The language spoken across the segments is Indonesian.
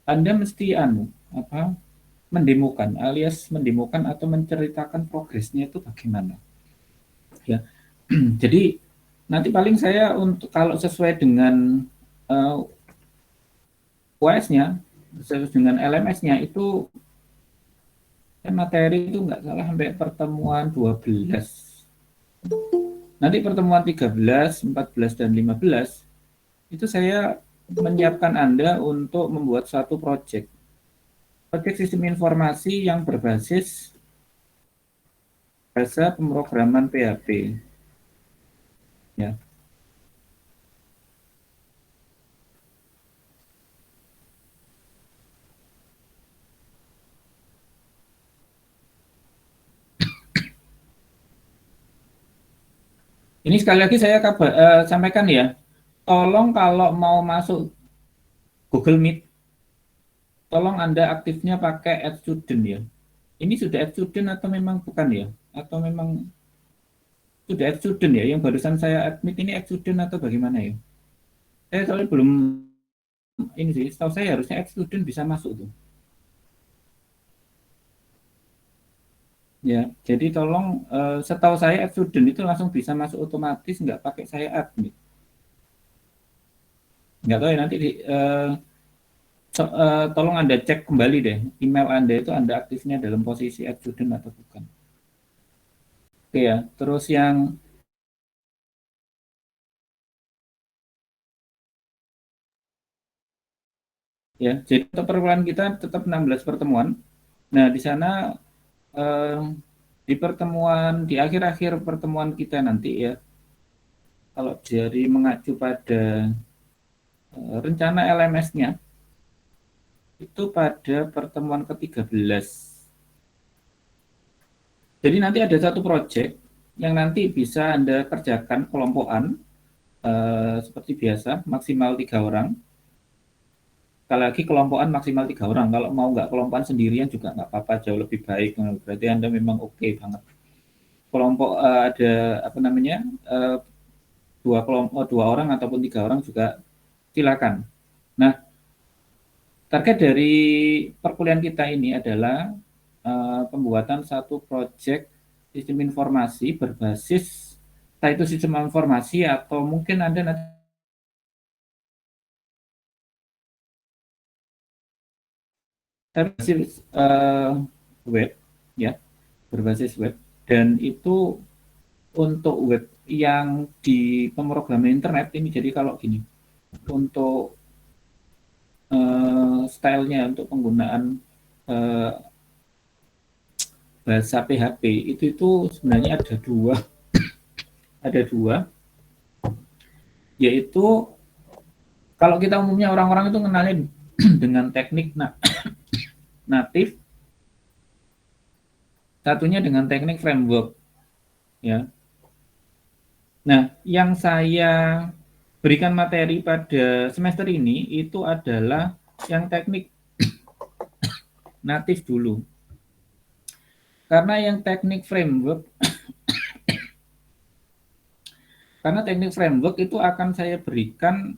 Anda mesti mendemokan alias mendemokan atau menceritakan progresnya itu bagaimana ya. Jadi nanti paling saya untuk kalau sesuai dengan UAS-nya, sesuai dengan LMS-nya itu materi itu nggak salah sampai pertemuan 12. Nanti pertemuan 13, 14, dan 15 itu saya menyiapkan Anda untuk membuat satu proyek. Proyek sistem informasi yang berbasis bahasa pemrograman PHP. Ya. Ini sekali lagi saya sampaikan ya, tolong kalau mau masuk Google Meet, tolong Anda aktifnya pakai Add Student ya. Ini sudah Add Student atau memang bukan ya? Atau memang sudah Add Student ya? Yang barusan saya admit ini Add Student atau bagaimana ya? Saya soalnya belum ini sih, setahu saya harusnya Add Student bisa masuk tuh. Ya, jadi tolong setahu saya Add Student itu langsung bisa masuk otomatis, nggak pakai saya admit. Nggak tahu ya nanti tolong Anda cek kembali deh, email Anda itu Anda aktifnya dalam posisi Add Student atau bukan. Oke ya, terus yang ya, jadi untuk pertemuan kita tetap 16 pertemuan. Nah, di sana eh, di pertemuan di akhir-akhir pertemuan kita nanti ya, kalau dari mengacu pada rencana LMS-nya itu pada pertemuan ke-13. Jadi nanti ada satu proyek yang nanti bisa Anda kerjakan kelompokan seperti biasa maksimal 3 orang. Sekali lagi kelompokan maksimal 3 orang. Kalau mau nggak kelompokan sendirian juga nggak apa-apa, jauh lebih baik. Berarti Anda memang oke banget. Kelompok ada apa namanya dua kelompok 2 orang ataupun 3 orang juga silakan. Nah, target dari perkuliahan kita ini adalah pembuatan satu proyek sistem informasi berbasis entah itu sistem informasi atau mungkin Anda nanti berbasis web ya, berbasis web, dan itu untuk web yang di pemrograman internet ini. Jadi kalau gini, untuk stylenya untuk penggunaan uh, bahasa PHP itu sebenarnya ada dua, yaitu kalau kita umumnya orang-orang itu kenalin dengan teknik natif, satunya dengan teknik framework ya. Nah, yang saya berikan materi pada semester ini itu adalah yang teknik natif dulu. Karena yang teknik framework itu akan saya berikan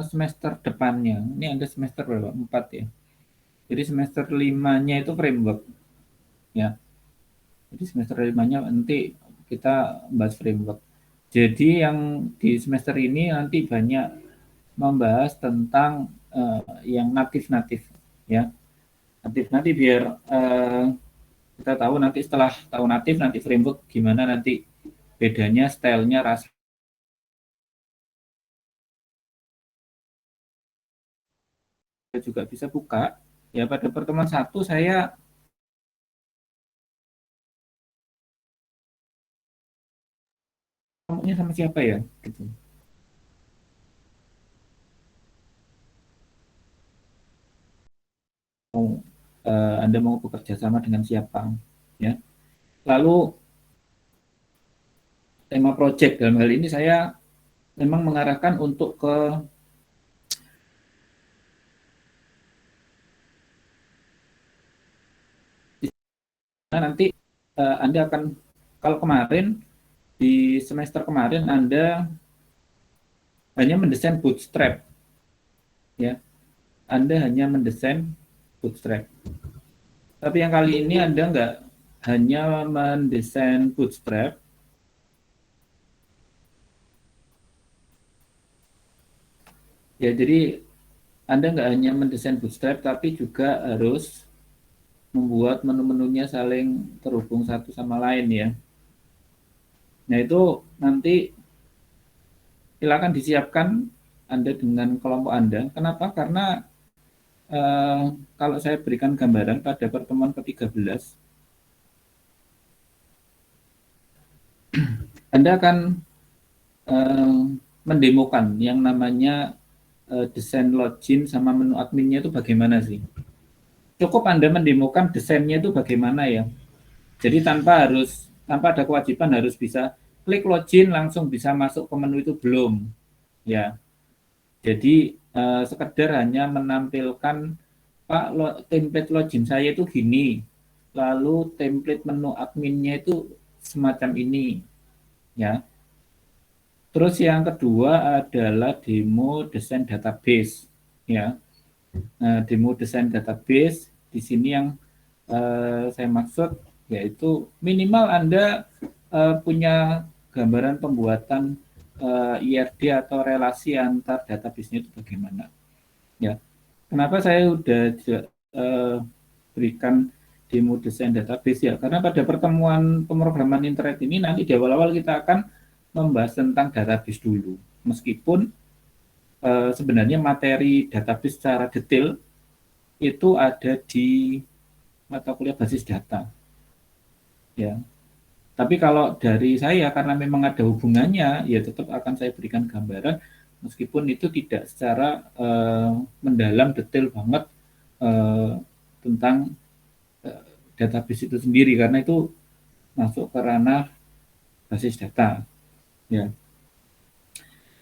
semester depannya. Ini ada semester berapa? 4 ya. Jadi semester 5-nya itu framework ya. Jadi semester 5-nya nanti kita bahas framework. Jadi yang di semester ini nanti banyak membahas tentang yang natif-natif ya. Natif nanti biar kita tahu nanti setelah tahu natif nanti framework gimana nanti bedanya, stylenya, rasa juga bisa buka ya. Pada pertemuan satu saya ngomongnya sama siapa ya gitu. Mau Anda mau bekerja sama dengan siapa ya. Lalu tema project dalam hal ini saya memang mengarahkan untuk ke nanti Anda akan, kalau kemarin di semester kemarin Anda hanya mendesain bootstrap ya. Anda hanya mendesain bootstrap. Tapi yang kali ini Anda nggak hanya mendesain bootstrap, ya jadi Anda nggak hanya mendesain bootstrap, tapi juga harus membuat menu-menunya saling terhubung satu sama lain ya. Nah itu nanti silakan disiapkan Anda dengan kelompok Anda. Kenapa? Karena eh, kalau saya berikan gambaran pada pertemuan ke-13, Anda akan eh, mendemokan yang namanya desain login sama menu adminnya itu bagaimana sih. Cukup Anda mendemokan desainnya itu bagaimana ya. Jadi tanpa ada kewajiban harus bisa klik login langsung bisa masuk ke menu itu belum. Ya, jadi sekedar hanya menampilkan Pak template login saya itu gini, lalu template menu adminnya itu semacam ini, ya. Terus yang kedua adalah demo desain database, ya. Nah, demo desain database di sini yang saya maksud yaitu minimal Anda punya gambaran pembuatan IRD atau relasi antar database-nya itu bagaimana. Ya, kenapa saya udah berikan demo desain database ya? Karena pada pertemuan pemrograman internet ini nanti di awal-awal kita akan membahas tentang database dulu. Meskipun sebenarnya materi database secara detail itu ada di mata kuliah basis data. Ya, tapi kalau dari saya karena memang ada hubungannya, ya tetap akan saya berikan gambaran meskipun itu tidak secara mendalam detail banget eh, tentang eh, database itu sendiri karena itu masuk ke ranah basis data. Ya,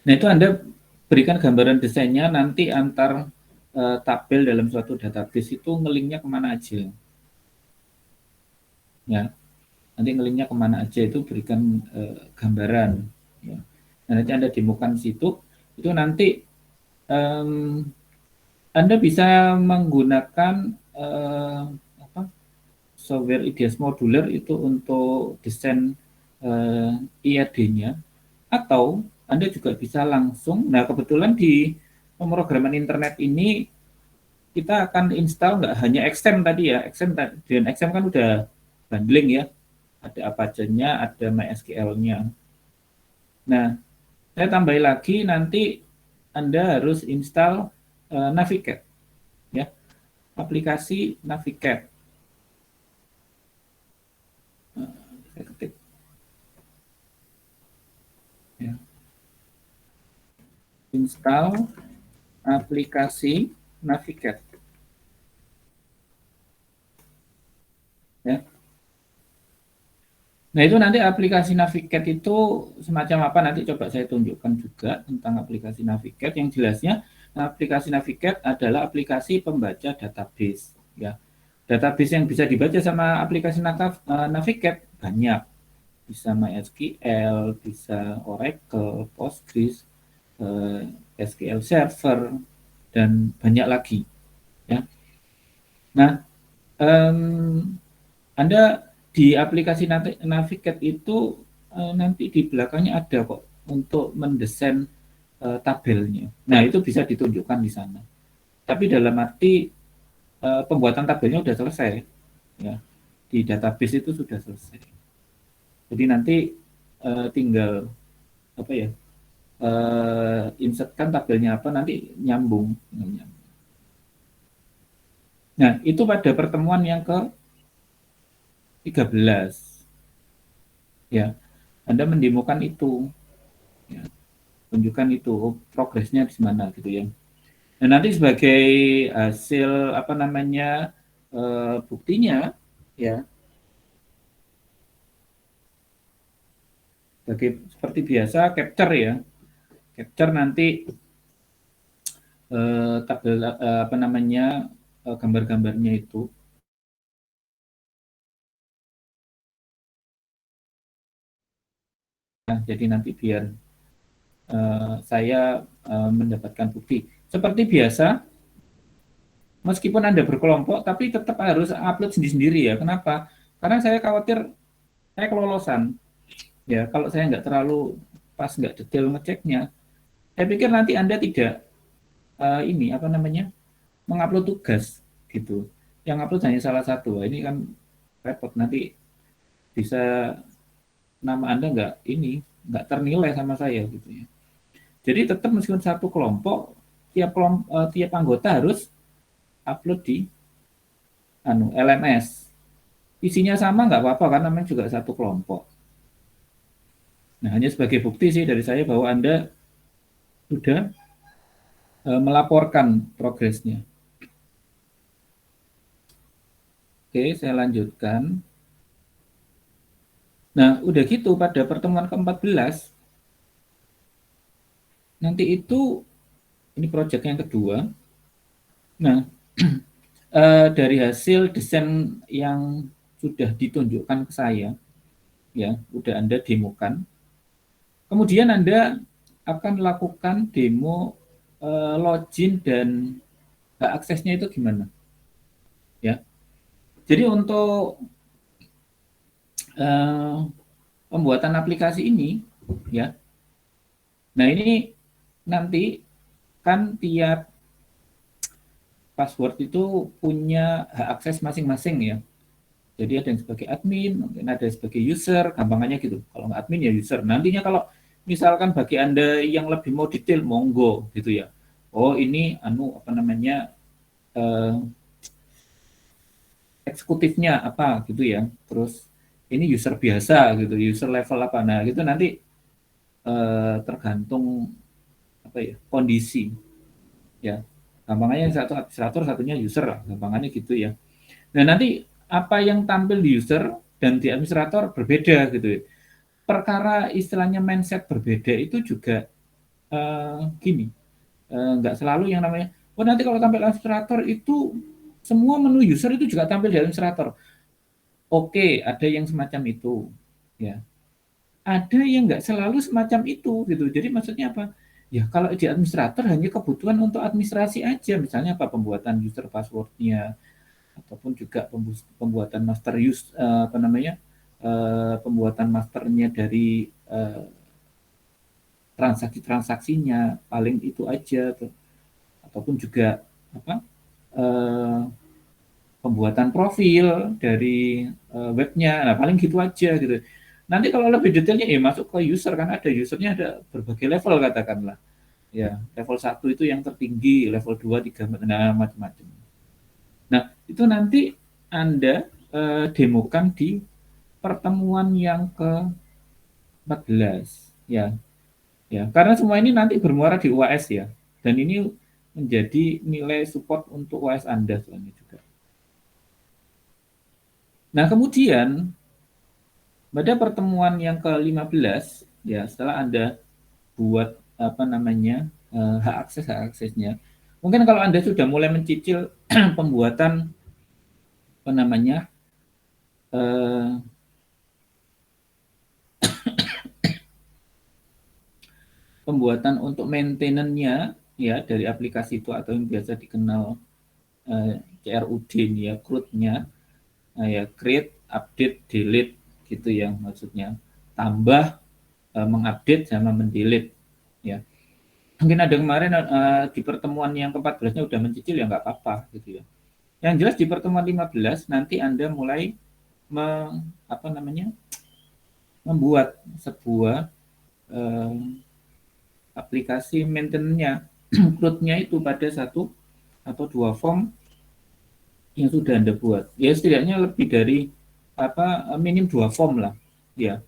nah itu Anda berikan gambaran desainnya nanti antar tabel dalam suatu database itu ngelinknya kemana aja. Ya, nanti ngelinknya kemana aja itu berikan gambaran. Ya. Nah, nanti Anda demokan situ, itu nanti um, Anda bisa menggunakan apa, software IDS modular itu untuk desain IRD-nya, atau Anda juga bisa langsung, nah kebetulan di pemrograman internet ini kita akan install nggak hanya XAMPP tadi ya, XAMPP dan XAMPP kan udah bundling ya, ada Apache-nya, ada MySQL-nya. Nah, saya tambah lagi nanti Anda harus install Navigate ya, aplikasi Navigate. Saya ketik ya. Install aplikasi Navigate ya. Nah, itu nanti aplikasi Navigate itu semacam apa nanti coba saya tunjukkan juga tentang aplikasi Navigate yang jelasnya aplikasi Navigate adalah aplikasi pembaca database ya. Database yang bisa dibaca sama aplikasi Navigate banyak. Bisa MySQL, bisa Oracle, Postgres, SQL Server dan banyak lagi ya. Nah, um, Anda di aplikasi Navigate itu nanti di belakangnya ada kok untuk mendesain tabelnya. Nah, itu bisa ditunjukkan di sana. Tapi dalam arti pembuatan tabelnya sudah selesai ya. Di database itu sudah selesai. Jadi nanti tinggal apa ya? Insertkan tabelnya apa nanti nyambung. Nah, itu pada pertemuan yang ke-13 ya. Anda mendemokan itu ya. Tunjukkan itu progresnya di mana gitu ya. Dan nanti sebagai hasil apa namanya buktinya ya, seperti biasa capture ya, capture nanti tabel apa namanya gambar-gambarnya itu. Nah, jadi nanti biar saya mendapatkan bukti. Seperti biasa Meskipun Anda berkelompok, tapi tetap harus upload sendiri-sendiri ya. Kenapa? Karena saya khawatir saya kelolosan. Ya, kalau saya nggak terlalu pas, nggak detail ngeceknya, saya pikir nanti Anda tidak ini apa namanya mengupload tugas gitu. Yang upload hanya salah satu. Ini kan repot, nanti bisa nama Anda nggak ternilai sama saya gitu ya. Jadi tetap meskipun satu kelompok, tiap anggota harus upload di LMS. Isinya sama nggak apa-apa karena namanya juga satu kelompok. Nah, hanya sebagai bukti sih dari saya bahwa Anda sudah melaporkan progresnya. Oke, saya lanjutkan. Nah, udah gitu pada pertemuan ke-14, nanti itu ini proyek yang kedua. Nah, dari hasil desain yang sudah ditunjukkan ke saya, ya, udah Anda demokan. Kemudian Anda akan lakukan demo login dan hak aksesnya itu gimana, ya. Jadi untuk eh, pembuatan aplikasi ini, ya. Nah ini nanti kan tiap password itu punya hak akses masing-masing ya. Jadi ada yang sebagai admin, mungkin ada sebagai user, gampangannya gitu. Kalau nggak admin ya user. Nantinya kalau misalkan bagi Anda yang lebih mau detail, monggo gitu ya. Oh ini apa namanya eh, eksekutifnya apa gitu ya. Terus ini user biasa gitu, user level apa. Nah gitu nanti tergantung apa ya kondisi ya. Gampangannya yang satu administrator, satunya user lah. Gampangannya gitu ya. Nah nanti apa yang tampil di user dan di administrator berbeda gitu ya. Perkara istilahnya mindset berbeda itu juga gini, nggak selalu yang namanya, oh nanti kalau tampil administrator itu semua menu user itu juga tampil di administrator. Oke, ada yang semacam itu, ya. Ada yang nggak selalu semacam itu, gitu. Jadi maksudnya apa? Ya kalau di administrator hanya kebutuhan untuk administrasi aja, misalnya apa pembuatan user passwordnya, ataupun juga pembuatan master use apa namanya pembuatan masternya dari transaksi-transaksinya paling itu aja tuh. Ataupun juga apa eh, pembuatan profil dari webnya, nah paling gitu aja gitu. Nanti kalau lebih detailnya ya masuk ke user, kan ada usernya, ada berbagai level katakanlah ya, level 1 itu yang tertinggi, level 2, 3, nah macam-macam. Nah itu nanti Anda demokan di pertemuan yang ke-14 ya. Ya, karena semua ini nanti bermuara di UAS ya. Dan ini menjadi nilai support untuk UAS Anda soalnya juga. Nah, kemudian pada pertemuan yang ke-15 ya, setelah Anda buat apa namanya hak aksesnya. Mungkin kalau Anda sudah mulai mencicil pembuatan apa namanya eh, pembuatan untuk maintenance-nya ya dari aplikasi itu atau yang biasa dikenal CRUD ya, CRUD-nya. Nah, ya create, update, delete gitu yang maksudnya. Tambah, mengupdate sama mendelete ya. Mungkin ada kemarin di pertemuan yang ke-14-nya udah mencicil ya nggak apa-apa gitu ya. Yang jelas di pertemuan 15 nanti Anda mulai apa namanya? Membuat sebuah eh, aplikasi maintenance-nya, CRUD-nya itu pada satu atau dua form yang sudah Anda buat. Ya setidaknya lebih dari apa minim dua form lah ya.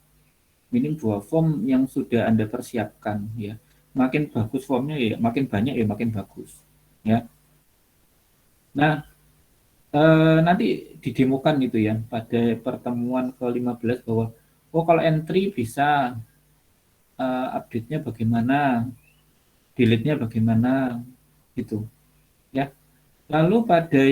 Minim dua form yang sudah Anda persiapkan ya. Makin bagus formnya ya makin banyak ya makin bagus ya. Nah, nanti didemokan gitu ya pada pertemuan ke-15 bahwa oh kalau entry bisa update-nya bagaimana, delete-nya bagaimana gitu ya. Lalu pada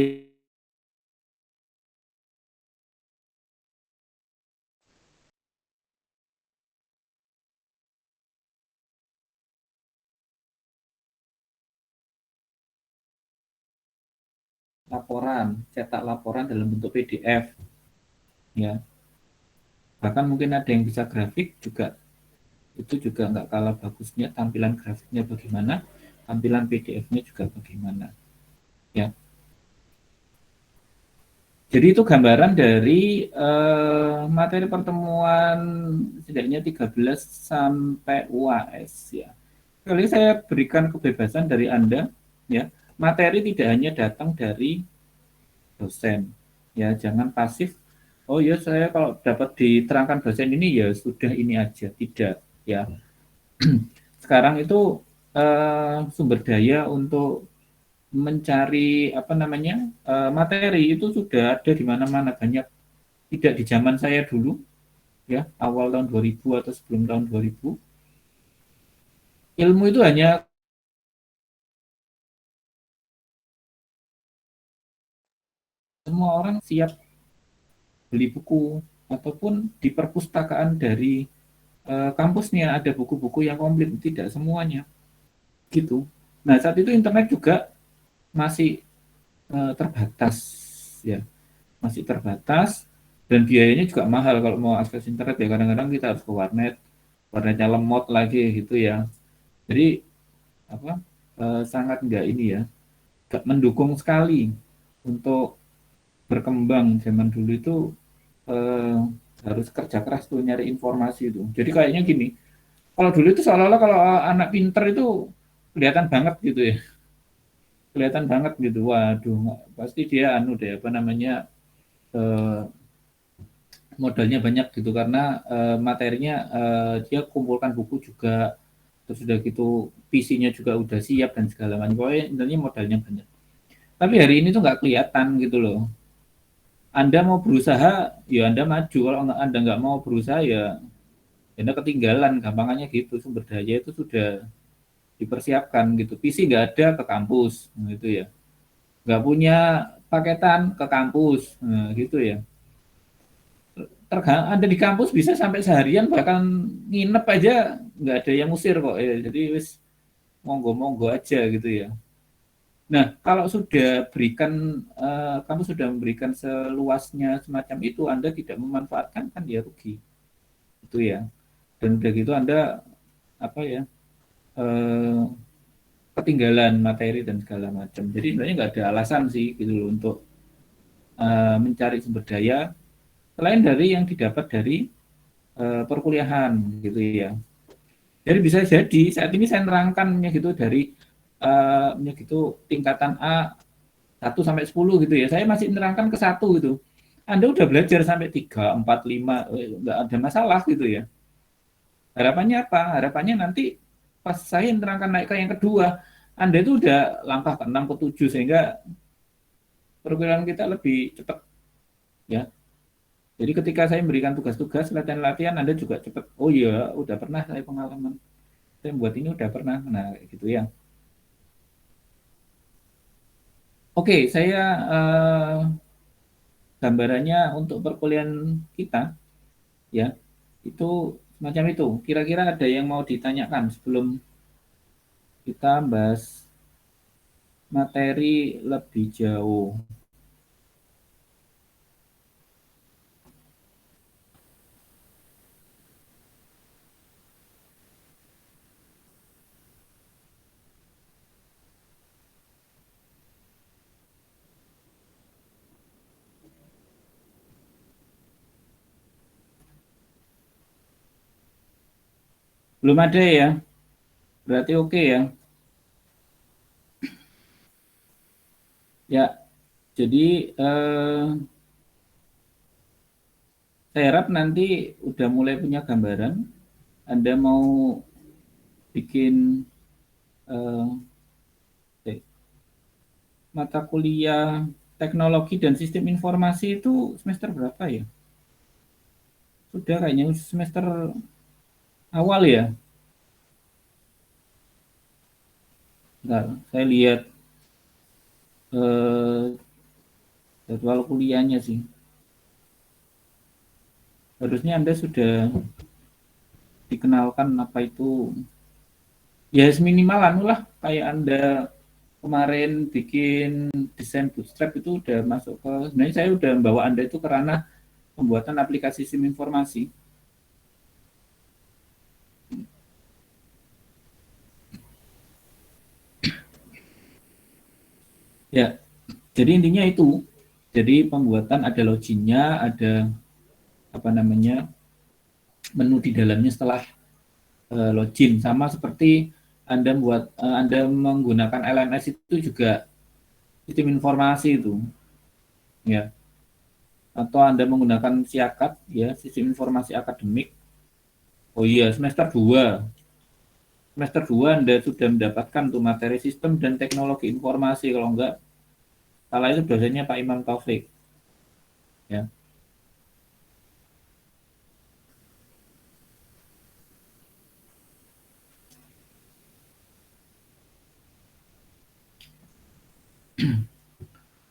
laporan, cetak laporan dalam bentuk PDF, ya. Bahkan mungkin ada yang bisa grafik juga, itu juga nggak kalah bagusnya, tampilan grafiknya bagaimana, tampilan PDF-nya juga bagaimana, ya. Jadi itu gambaran dari materi pertemuan setidaknya 13 sampai UAS, ya. Kali saya berikan kebebasan dari Anda, ya. Materi tidak hanya datang dari dosen, ya, jangan pasif. Oh ya, saya kalau dapat diterangkan dosen ini ya sudah ini aja, tidak, ya. Sekarang itu sumber daya untuk mencari apa namanya materi itu sudah ada di mana-mana, banyak, tidak di zaman saya dulu, ya, awal tahun 2000 atau sebelum tahun 2000 ilmu itu hanya semua orang siap beli buku ataupun di perpustakaan dari kampusnya ada buku-buku yang komplit, tidak semuanya gitu. Nah, saat itu internet juga masih terbatas, ya, masih terbatas, dan biayanya juga mahal kalau mau akses internet, ya. Kadang-kadang kita harus ke warnet, warnetnya lemot lagi gitu, ya. Jadi apa sangat enggak ini, ya, enggak mendukung sekali untuk berkembang. Zaman dulu itu eh, harus kerja keras tuh nyari informasi itu. Jadi kayaknya gini, kalau dulu itu seolah-olah kalau anak pinter itu kelihatan banget gitu, ya, kelihatan banget gitu. Waduh, pasti dia anu deh, apa namanya, eh, modalnya banyak gitu, karena materinya dia kumpulkan buku juga, terus udah gitu PC-nya juga udah siap dan segala macam. Pokoknya intinya modalnya banyak. Tapi hari ini tuh nggak kelihatan gitu loh. Anda mau berusaha, ya Anda maju. Kalau Anda nggak mau berusaha, ya Anda ketinggalan. Gampangannya gitu. Sumber daya itu sudah dipersiapkan gitu. PC nggak ada, ke kampus, gitu ya. Nggak punya paketan, ke kampus, nah, gitu ya. Ada di kampus bisa sampai seharian, bahkan nginep aja nggak ada yang musir kok, ya. Jadi wis monggo-monggo aja gitu ya. Nah, kalau sudah berikan kamu sudah memberikan seluasnya semacam itu, Anda tidak memanfaatkan, kan ya rugi, itu ya. Dan udah gitu Anda apa ya eh, ketinggalan materi dan segala macam. Jadi sebenarnya nggak ada alasan sih gitu loh untuk mencari sumber daya selain dari yang didapat dari perkuliahan gitu ya. Jadi bisa jadi saat ini saya nerangkannya gitu dari gitu tingkatan A 1 sampai 10 gitu ya. Saya masih menerangkan ke 1 gitu. Anda udah belajar sampai 3, 4, 5, nggak ada masalah gitu ya. Harapannya apa? Harapannya nanti pas saya menerangkan naik ke yang kedua, Anda itu udah langkah ke 6, ke 7, sehingga perkuliahan kita lebih cepat, ya. Jadi ketika saya memberikan tugas-tugas, latihan-latihan, Anda juga cepat. Oh iya, udah pernah saya pengalaman. Saya buat ini udah pernah. Nah, gitu ya. Oke, saya gambarannya untuk perkuliahan kita, ya, itu semacam itu. Kira-kira ada yang mau ditanyakan sebelum kita bahas materi lebih jauh? Belum ada ya? Berarti oke ya. Ya, jadi saya harap nanti udah mulai punya gambaran. Anda mau bikin eh, mata kuliah teknologi dan sistem informasi itu semester berapa ya? Sudah kayaknya semester awal ya. Bentar, saya lihat eh, jadwal kuliahnya sih. Harusnya Anda sudah dikenalkan apa itu, ya seminimal anu lah, kayak Anda kemarin bikin desain Bootstrap itu udah masuk ke, sebenarnya saya udah membawa Anda itu ke ranah pembuatan aplikasi SIM informasi. Ya, jadi intinya itu. Jadi pembuatan ada loginnya, ada apa namanya menu di dalamnya setelah login, sama seperti Anda menggunakan LMS itu juga sistem informasi itu, ya. Atau Anda menggunakan SIAKAD, ya, sistem informasi akademik. Oh iya, semester 2 Anda sudah mendapatkan tuh materi sistem dan teknologi informasi. Kalau enggak salah itu dosennya Pak Imam Taufik, ya.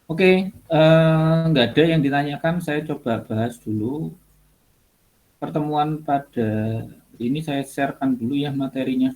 Oke, nggak ada yang ditanyakan. Saya coba bahas dulu pertemuan pada ini, saya sharekan dulu ya materinya.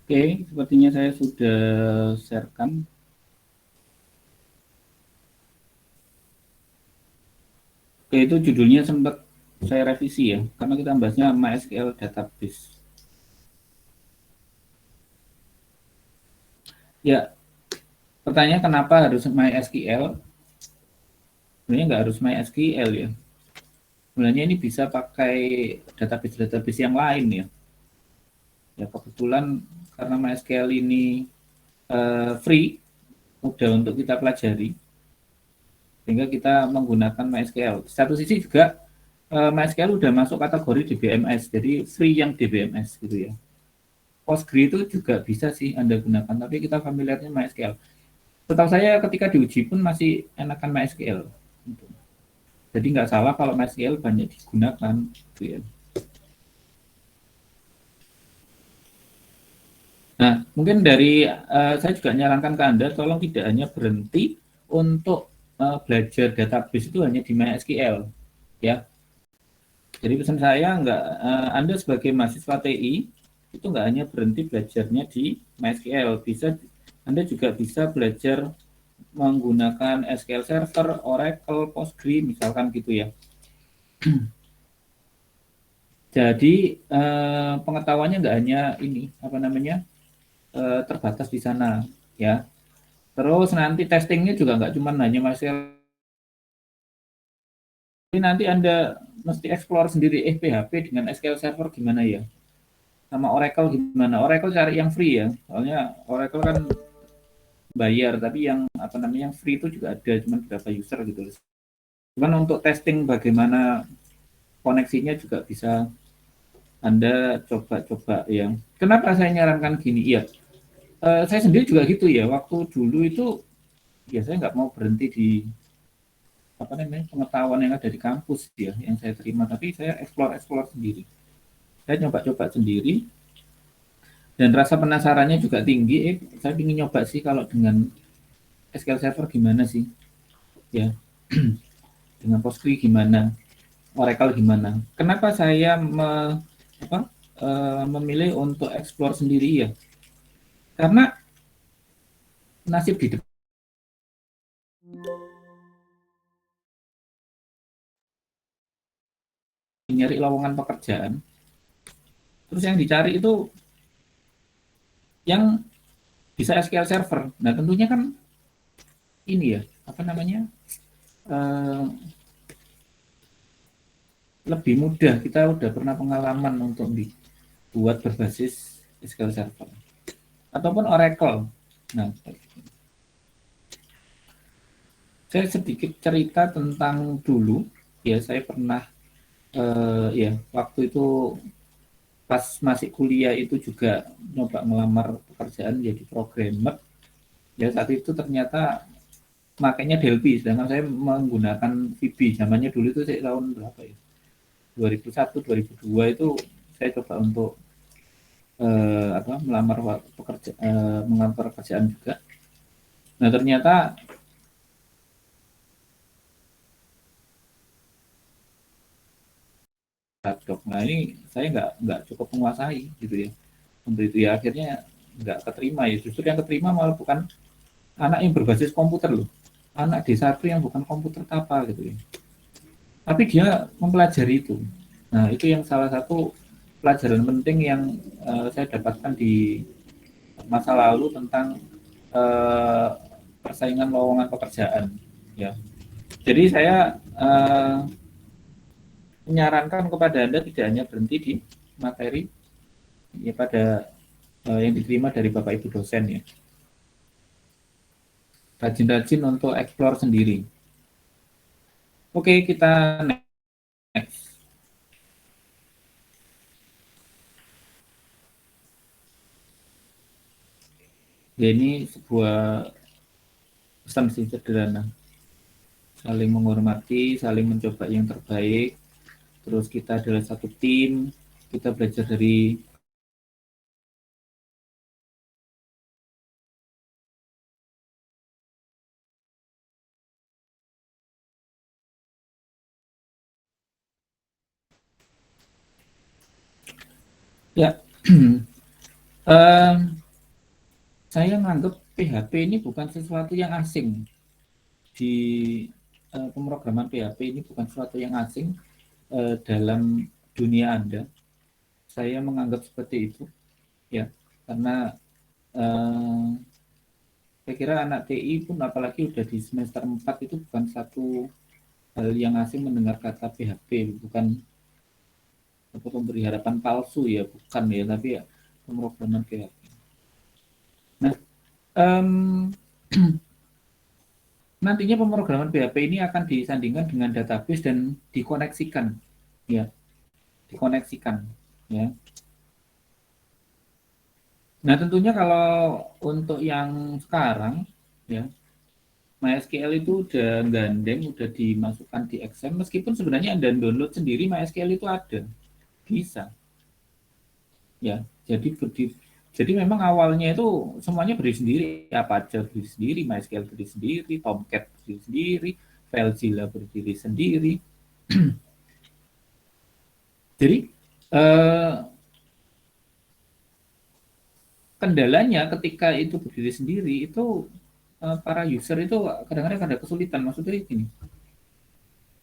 Oke, sepertinya saya sudah sharekan. Oke, itu judulnya sempat saya revisi ya, karena kita bahasnya MySQL database. Ya, pertanyaan kenapa harus MySQL? Sebenarnya nggak harus MySQL ya. Sebenarnya ini bisa pakai database-database yang lain ya. Ya kebetulan karena MySQL ini free, mudah untuk kita pelajari, sehingga kita menggunakan MySQL. Satu sisi juga MySQL udah masuk kategori DBMS, jadi free yang DBMS gitu ya. Postgre itu juga bisa sih Anda gunakan, tapi kita familiarnya MySQL. Setahu saya ketika diuji pun masih enakan MySQL. Jadi nggak salah kalau MySQL banyak digunakan. Gitu ya. Nah, mungkin dari saya juga nyarankan ke Anda, tolong tidak hanya berhenti untuk belajar database itu hanya di MySQL, ya. Jadi pesan saya nggak, Anda sebagai mahasiswa TI itu nggak hanya berhenti belajarnya di MySQL, bisa Anda juga bisa belajar menggunakan SQL Server, Oracle, Postgre, misalkan gitu ya. Jadi pengetahuannya nggak hanya ini apa namanya terbatas di sana, ya. Terus nanti testingnya juga nggak cuma hanya MySQL. Ini nanti Anda mesti explore sendiri, PHP dengan SQL Server gimana ya? Sama Oracle gimana? Oracle cari yang free ya. Soalnya Oracle kan bayar, tapi yang apa namanya yang free itu juga ada, cuma beberapa user gitu. Cuman untuk testing bagaimana koneksinya juga bisa Anda coba-coba ya. Kenapa saya nyarankan gini? Iya, saya sendiri juga gitu ya. Waktu dulu itu ya saya nggak mau berhenti di apa namanya pengetahuan yang ada di kampus ya yang saya terima, tapi saya explore sendiri, saya coba-coba sendiri, dan rasa penasarannya juga tinggi. Saya ingin nyoba sih kalau dengan SQL Server gimana sih ya, dengan Postgre gimana, Oracle gimana. Kenapa saya memilih untuk explore sendiri ya, karena nasib di depan nyari lowongan pekerjaan, terus yang dicari itu yang bisa SQL Server. Nah tentunya kan ini ya, apa namanya, eh, lebih mudah, kita udah pernah pengalaman untuk dibuat berbasis SQL Server ataupun Oracle. Nah, saya sedikit cerita tentang dulu ya, saya pernah ya waktu itu pas masih kuliah itu juga nyoba ngelamar pekerjaan jadi programmer. Ya saat itu ternyata makanya Delphi, sedangkan saya menggunakan VB. Zamannya dulu itu saya tahun berapa ya? 2001, 2002 itu saya coba untuk apa, melamar mengambil pekerjaan juga. Nah ternyata dok. Nah ini saya nggak cukup menguasai gitu ya. Untuk itu ya akhirnya nggak keterima ya. Justru yang keterima malah bukan anak yang berbasis komputer loh. Anak D1 yang bukan komputer apa gitu ya. Tapi dia mempelajari itu. Nah itu yang salah satu pelajaran penting yang saya dapatkan di masa lalu tentang eh, persaingan lowongan pekerjaan. Ya, jadi saya menyarankan kepada Anda tidak hanya berhenti di materi ya pada yang diterima dari Bapak Ibu dosen ya. Rajin-rajin untuk explore sendiri. Oke, kita next. Ya, ini sebuah pesan sih sederhana. Saling menghormati, saling mencoba yang terbaik. Terus kita adalah satu tim. Kita belajar dari ya. um, saya menganggap PHP ini bukan sesuatu yang asing di pemrograman PHP ini bukan sesuatu yang asing dalam dunia Anda. Saya menganggap seperti itu ya, karena eh, saya kira anak TI pun apalagi udah di semester 4 itu bukan satu hal yang asing mendengar kata PHP, bukan untuk memberi harapan palsu ya, bukan ya, tapi ya pemrograman PHP. Nah, um, nantinya pemrograman PHP ini akan disandingkan dengan database dan dikoneksikan, ya, dikoneksikan, ya. Nah, tentunya kalau untuk yang sekarang, ya, MySQL itu udah gandeng, udah dimasukkan di Excel, meskipun sebenarnya Anda download sendiri MySQL itu ada, bisa, ya. Jadi memang awalnya itu semuanya berdiri sendiri, Apache berdiri sendiri, MySQL berdiri sendiri, Tomcat berdiri sendiri, FileZilla berdiri sendiri. Jadi eh, kendalanya ketika itu berdiri sendiri itu para user itu kadang-kadang ada kesulitan. Maksudnya ini,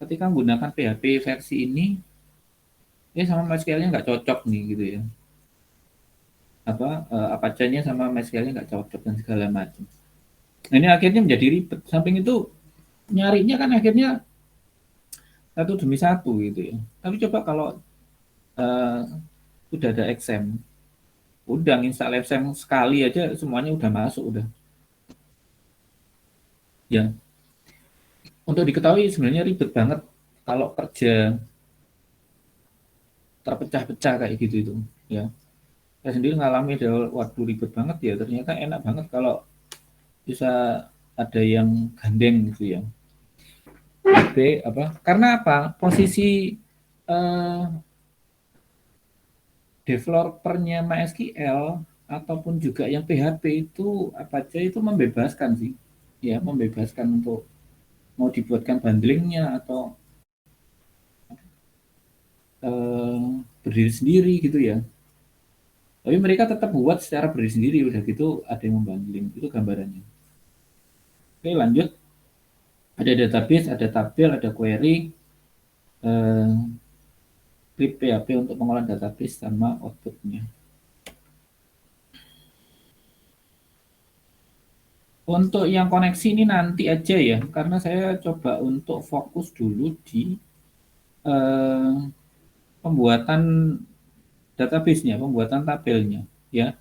ketika menggunakan PHP versi ini, ya sama MySQL-nya nggak cocok nih gitu ya. Apache-nya sama MySQL-nya nggak cocok dan segala macam. Nah, ini akhirnya menjadi ribet. Samping itu nyarinya kan akhirnya satu demi satu gitu ya. Tapi coba kalau uh, udah ada XAMPP, udah install XAMPP sekali aja semuanya udah masuk udah. Ya, untuk diketahui sebenarnya ribet banget kalau kerja terpecah-pecah kayak gitu itu. Ya, saya sendiri ngalami ada waktu ribet banget ya. Ternyata enak banget kalau bisa ada yang gandeng gitu ya. B apa? Karena apa? Posisi eh, developernya MySQL ataupun juga yang PHP itu apa aja itu membebaskan sih, ya membebaskan untuk mau dibuatkan bundlingnya atau eh, berdiri sendiri gitu ya. Tapi mereka tetap buat secara berdiri sendiri, udah gitu ada yang membundling itu gambarannya. Oke lanjut, ada database, ada tabel, ada query. Eh, script PHP untuk pengolahan database sama outputnya. Untuk yang koneksi ini nanti aja ya, karena saya coba untuk fokus dulu di eh, pembuatan database-nya, pembuatan tabelnya. Ya,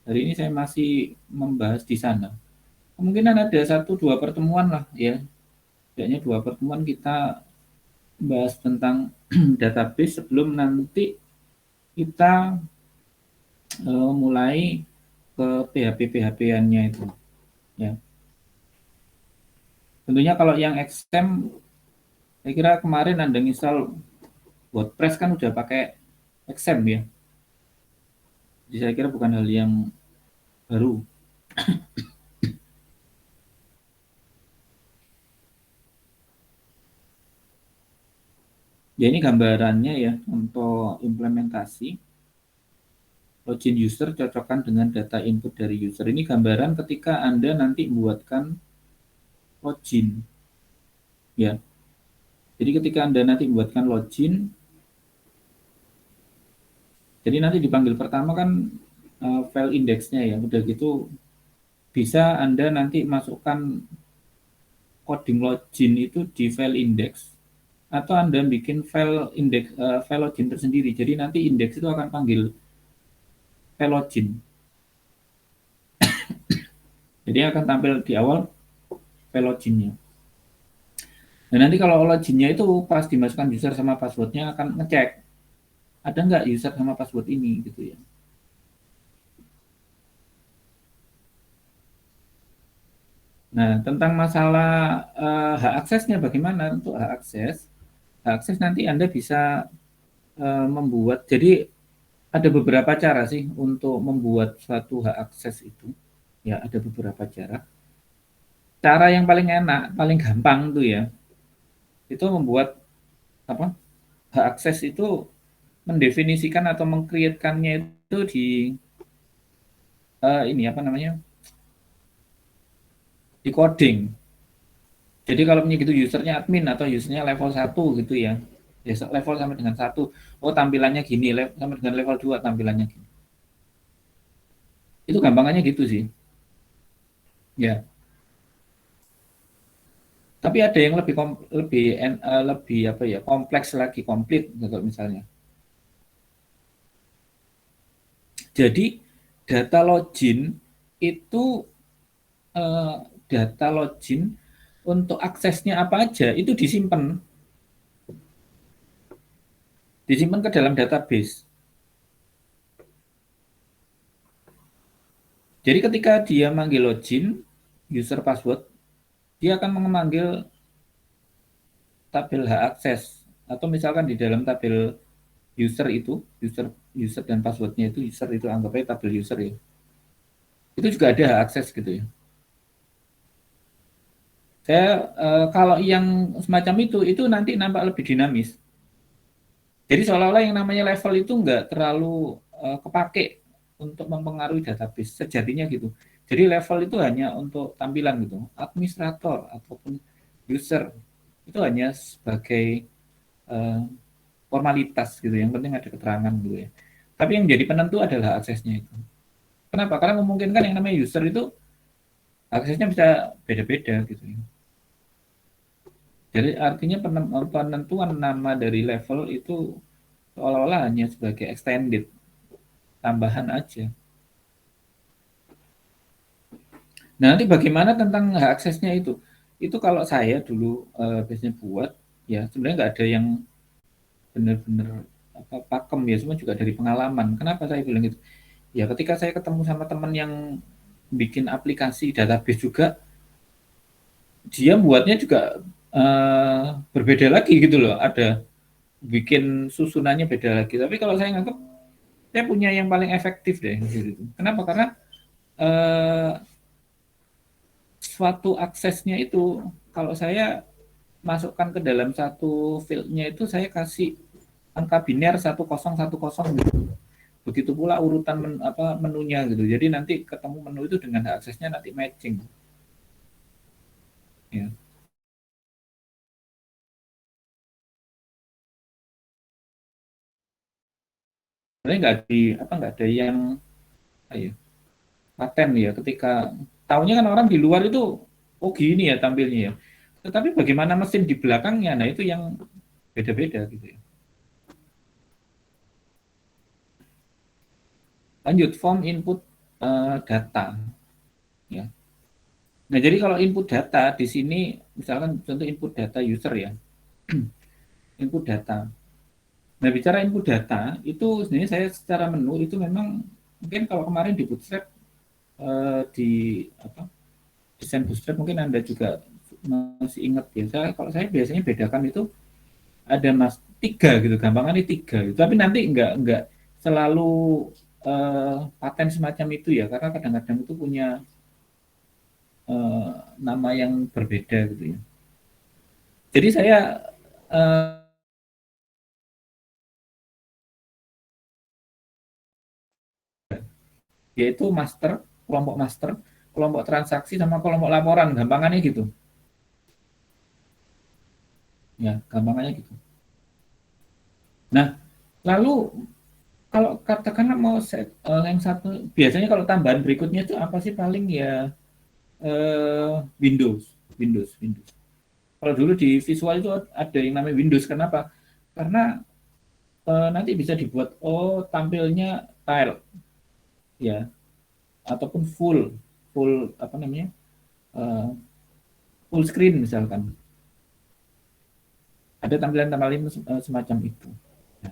hari ini saya masih membahas di sana. Kemungkinan ada 1-2 pertemuan lah ya, kayaknya 2 pertemuan kita bahas tentang database sebelum nanti kita mulai ke PHP-PHP-annya itu. Ya, tentunya kalau yang XAMPP, saya kira kemarin Anda install WordPress kan udah pakai XAMPP ya. Jadi saya kira bukan hal yang baru. Ya ini gambarannya ya untuk implementasi login user cocokkan dengan data input dari user. Ini gambaran ketika Anda nanti membuatkan login ya. Jadi ketika Anda nanti membuatkan login, jadi nanti dipanggil pertama kan file indexnya ya. Udah gitu bisa Anda nanti masukkan coding login itu di file index atau Anda bikin file index file login tersendiri. Jadi nanti index itu akan panggil file login. Jadi akan tampil di awal file loginnya. Nah nanti kalau loginnya itu pas dimasukkan user sama passwordnya akan ngecek ada nggak user sama password ini gitu ya. Nah tentang masalah hak aksesnya bagaimana untuk hak akses nanti Anda bisa membuat jadi ada beberapa cara sih untuk membuat suatu hak akses itu. Ya, ada beberapa cara. Cara yang paling enak, paling gampang tuh ya, itu membuat apa? Hak akses itu mendefinisikan atau mengkreatkannya itu di ini apa namanya? Di coding. Jadi kalau punya gitu usernya admin atau usernya level 1 gitu ya. Ya level sampai dengan 1. Oh, tampilannya gini, sampai dengan level 2 tampilannya gini. Itu gampangannya gitu sih. Ya. Tapi ada yang lebih lebih apa ya? Kompleks lagi, komplit gitu misalnya. Jadi data login itu eh, data login untuk aksesnya apa aja itu disimpan ke dalam database. Jadi ketika dia manggil login user password, dia akan memanggil tabel hak akses atau misalkan di dalam tabel user itu user user dan passwordnya itu user itu anggap aja tabel user ya. Itu juga ada hak akses gitu ya. Saya kalau yang semacam itu nanti nampak lebih dinamis. Jadi seolah-olah yang namanya level itu nggak terlalu kepake untuk mempengaruhi database sejatinya gitu. Jadi level itu hanya untuk tampilan gitu. Administrator ataupun user itu hanya sebagai uh, formalitas gitu. Yang penting ada keterangan gitu ya. Tapi yang jadi penentu adalah aksesnya itu. Kenapa? Karena memungkinkan yang namanya user itu aksesnya bisa beda-beda gitu ya. Jadi artinya penentuan nama dari level itu seolah-olah hanya sebagai extended tambahan aja. Nah, nanti bagaimana tentang hak aksesnya itu? Itu kalau saya dulu biasanya buat, ya sebenarnya nggak ada yang benar-benar apa pakem ya, semua juga dari pengalaman. Kenapa saya bilang gitu? Ya ketika saya ketemu sama teman yang bikin aplikasi database juga, dia buatnya juga berbeda lagi gitu loh. Ada bikin susunannya beda lagi. Tapi kalau saya nganggap saya punya yang paling efektif deh gitu. Kenapa? Karena eh, suatu aksesnya itu kalau saya masukkan ke dalam satu fieldnya itu saya kasih angka biner 1010 gitu. Begitu pula urutan menunya gitu. Jadi nanti ketemu menu itu dengan aksesnya nanti matching. Ya. sebenarnya nggak ada yang ayo, paten ya ketika tahunya kan orang di luar itu oh gini ya tampilnya ya. Tetapi bagaimana mesin di belakangnya, nah itu yang beda-beda gitu ya. Lanjut form input data ya. Nah, jadi kalau input data di sini misalkan contoh input data user ya. Input data. Nah, bicara input data itu sebenarnya saya secara menu itu memang mungkin kalau kemarin di Bootstrap di apa desain Bootstrap mungkin Anda juga masih ingat ya. Kalau saya biasanya bedakan itu ada mas tiga gitu, gampangannya tiga gitu. Tapi nanti enggak selalu paten semacam itu ya, karena kadang-kadang itu punya nama yang berbeda gitu ya. Jadi saya eh, yaitu master, kelompok transaksi sama kelompok laporan, gampangannya gitu. Ya, gampangannya gitu. Nah, lalu kalau katakanlah mau set yang satu, biasanya kalau tambahan berikutnya itu apa sih paling ya Windows, Windows. Kalau dulu di visual itu ada yang namanya Windows. Kenapa? Karena nanti bisa dibuat tampilnya tile ya ataupun full apa namanya uh, full screen misalkan. Ada tampilan-tampilan semacam itu. Nah,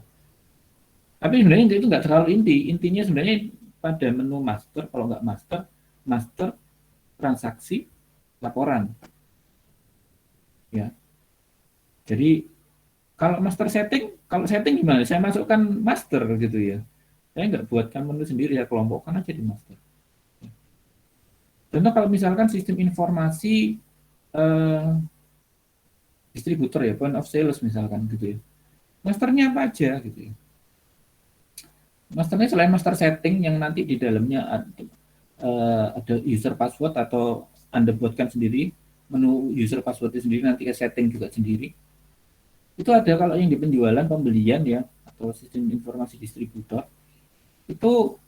tapi sebenarnya itu nggak terlalu inti. Intinya sebenarnya pada menu master, kalau nggak master, master transaksi laporan. Ya, jadi kalau master setting, kalau setting gimana? Saya masukkan master gitu ya. Saya nggak buatkan menu sendiri, ya kelompokkan aja di master. Contoh kalau misalkan sistem informasi eh, distributor ya, point of sales misalkan gitu ya. Masternya apa aja gitu ya. Masternya selain master setting yang nanti di dalamnya ada user password atau Anda buatkan sendiri, menu user password sendiri, nanti ke setting juga sendiri. Itu ada kalau yang di penjualan, pembelian ya, atau sistem informasi distributor, itu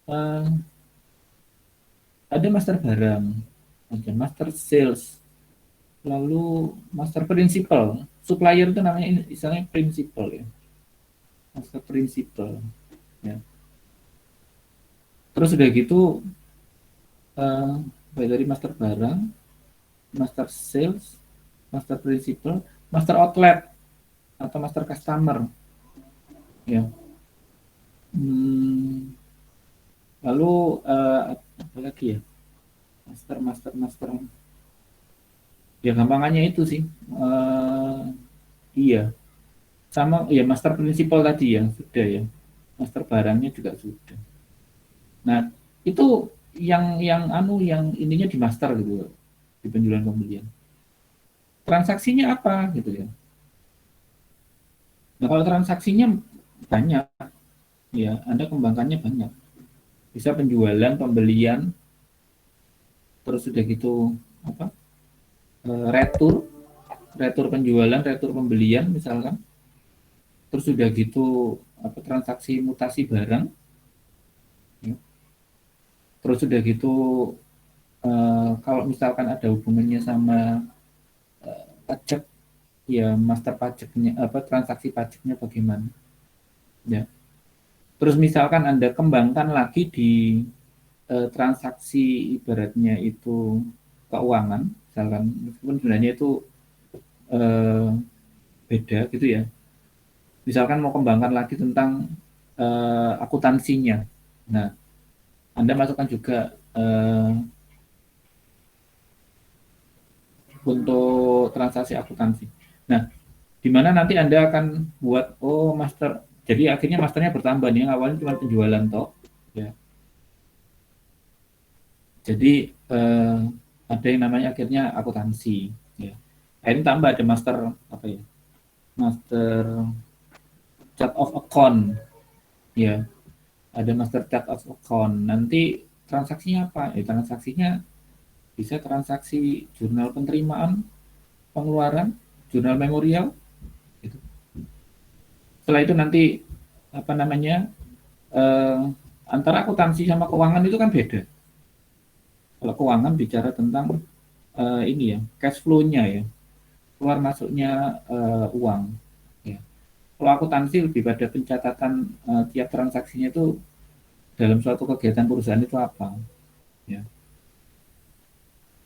eh, ada master barang, ada master sales, lalu master principal. Supplier itu namanya misalnya principal ya, master principal. Ya. Terus udah gitu, eh, baik dari master barang, master sales, master principal, master outlet atau master customer. Ya. Hmm, lalu apa lagi ya? Master. Ya gampangannya itu sih. Iya. Sama ya master principal tadi ya sudah ya. Master barangnya juga sudah. Nah, itu yang anu yang ininya di master gitu di penjualan pembelian. Transaksinya apa gitu ya. Nah, kalau transaksinya banyak ya, Anda kembangkannya banyak. Bisa penjualan, pembelian, terus sudah gitu apa? Retur, retur penjualan, retur pembelian misalkan. Terus sudah gitu apa transaksi mutasi barang, ya. Terus sudah gitu kalau misalkan ada hubungannya sama pajak, ya master pajaknya apa transaksi pajaknya bagaimana, ya. Terus misalkan Anda kembangkan lagi di transaksi ibaratnya itu keuangan, misalkan meskipun sebenarnya itu eh, beda gitu ya. Misalkan mau kembangkan lagi tentang akuntansinya. Nah, Anda masukkan juga untuk transaksi akuntansi. Nah, di mana nanti Anda akan buat master. Jadi akhirnya masternya bertambah nih, yang awalnya cuma penjualan toh. Ya. Jadi ada yang namanya akhirnya akuntansi. Ya. Akhirnya tambah ada master apa ya? Master chart of account. Ya, ada master chart of account. Nanti transaksinya apa? Transaksinya bisa transaksi jurnal penerimaan, pengeluaran, jurnal memorial. Gitu. Setelah itu nanti apa namanya? eh, antara akuntansi sama keuangan itu kan beda. Kalau keuangan bicara tentang ini ya, cash flow-nya ya, keluar masuknya uang. Ya. Kalau akuntansi lebih pada pencatatan tiap transaksinya itu dalam suatu kegiatan perusahaan itu apa. Ya.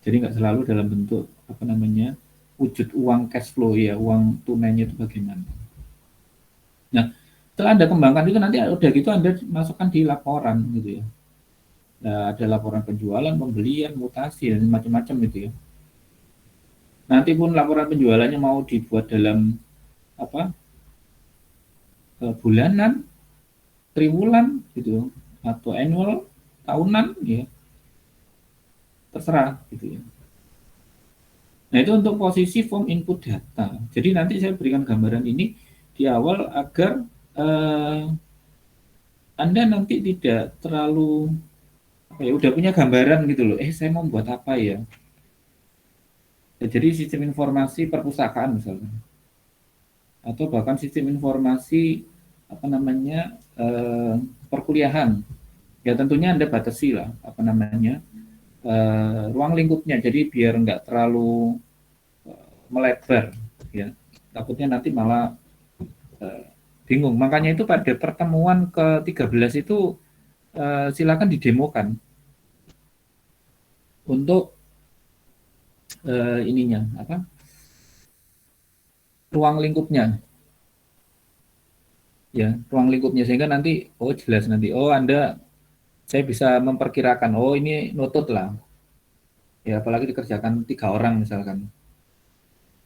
Jadi nggak selalu dalam bentuk apa namanya wujud uang cash flow ya, uang tunainya itu bagaimana. Nah, setelah Anda kembangkan itu nanti udah gitu Anda masukkan di laporan gitu ya. Nah, ada laporan penjualan, pembelian, mutasi dan macam-macam gitu ya. Nanti pun laporan penjualannya mau dibuat dalam apa bulanan, triwulan gitu atau annual, tahunan ya terserah gitu ya. Nah itu untuk posisi form input data. Jadi nanti saya berikan gambaran ini di awal agar eh, Anda nanti tidak terlalu apa ya, udah punya gambaran gitu loh. Saya mau buat apa ya? Jadi sistem informasi perpustakaan misalnya, atau bahkan sistem informasi apa namanya perkuliahan. Ya tentunya Anda batasi lah apa namanya ruang lingkupnya. Jadi biar nggak terlalu melebar, ya. Takutnya nanti malah bingung. Makanya itu pada pertemuan ke-13 itu silakan didemokan untuk ininya apa ruang lingkupnya ya ruang lingkupnya sehingga nanti oh jelas nanti oh Anda saya bisa memperkirakan oh ini nutut lah ya apalagi dikerjakan 3 orang misalkan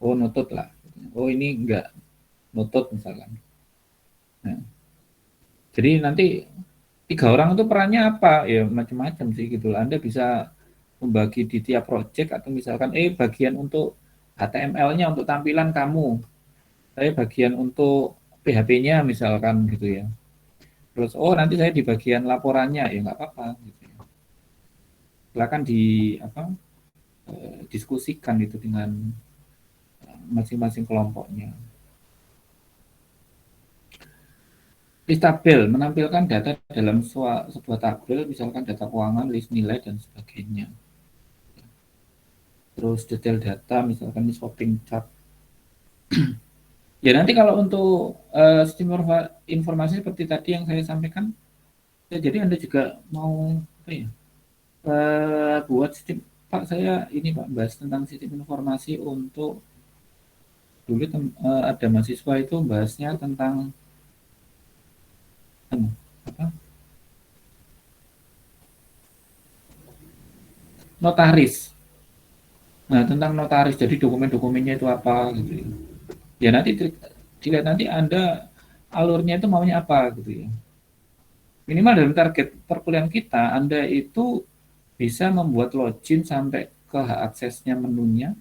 oh nutut lah oh ini enggak nutut misalkan nah, jadi nanti 3 orang itu perannya apa ya macam-macam sih gitu lah Anda bisa membagi di tiap project atau misalkan bagian untuk HTML-nya untuk tampilan kamu saya bagian untuk PHP-nya misalkan gitu ya terus oh nanti saya di bagian laporannya ya nggak apa-apa gitu ya. Silakan di apa diskusikan itu dengan masing-masing kelompoknya. List tabel menampilkan data dalam sebuah tabel misalkan data keuangan list nilai dan sebagainya terus detail data misalkan di shopping chart ya nanti kalau untuk sistem informasi seperti tadi yang saya sampaikan ya, jadi Anda juga mau apa ya buat sistem Pak saya ini Pak bahas tentang sistem informasi untuk dulu ada mahasiswa itu bahasnya tentang apa notaris. Nah tentang notaris jadi dokumen-dokumennya itu apa gitu ya. Ya nanti dilihat nanti Anda alurnya itu maunya apa gitu ya. Minimal dalam target perkuliahan kita Anda itu bisa membuat login sampai ke hak aksesnya menunya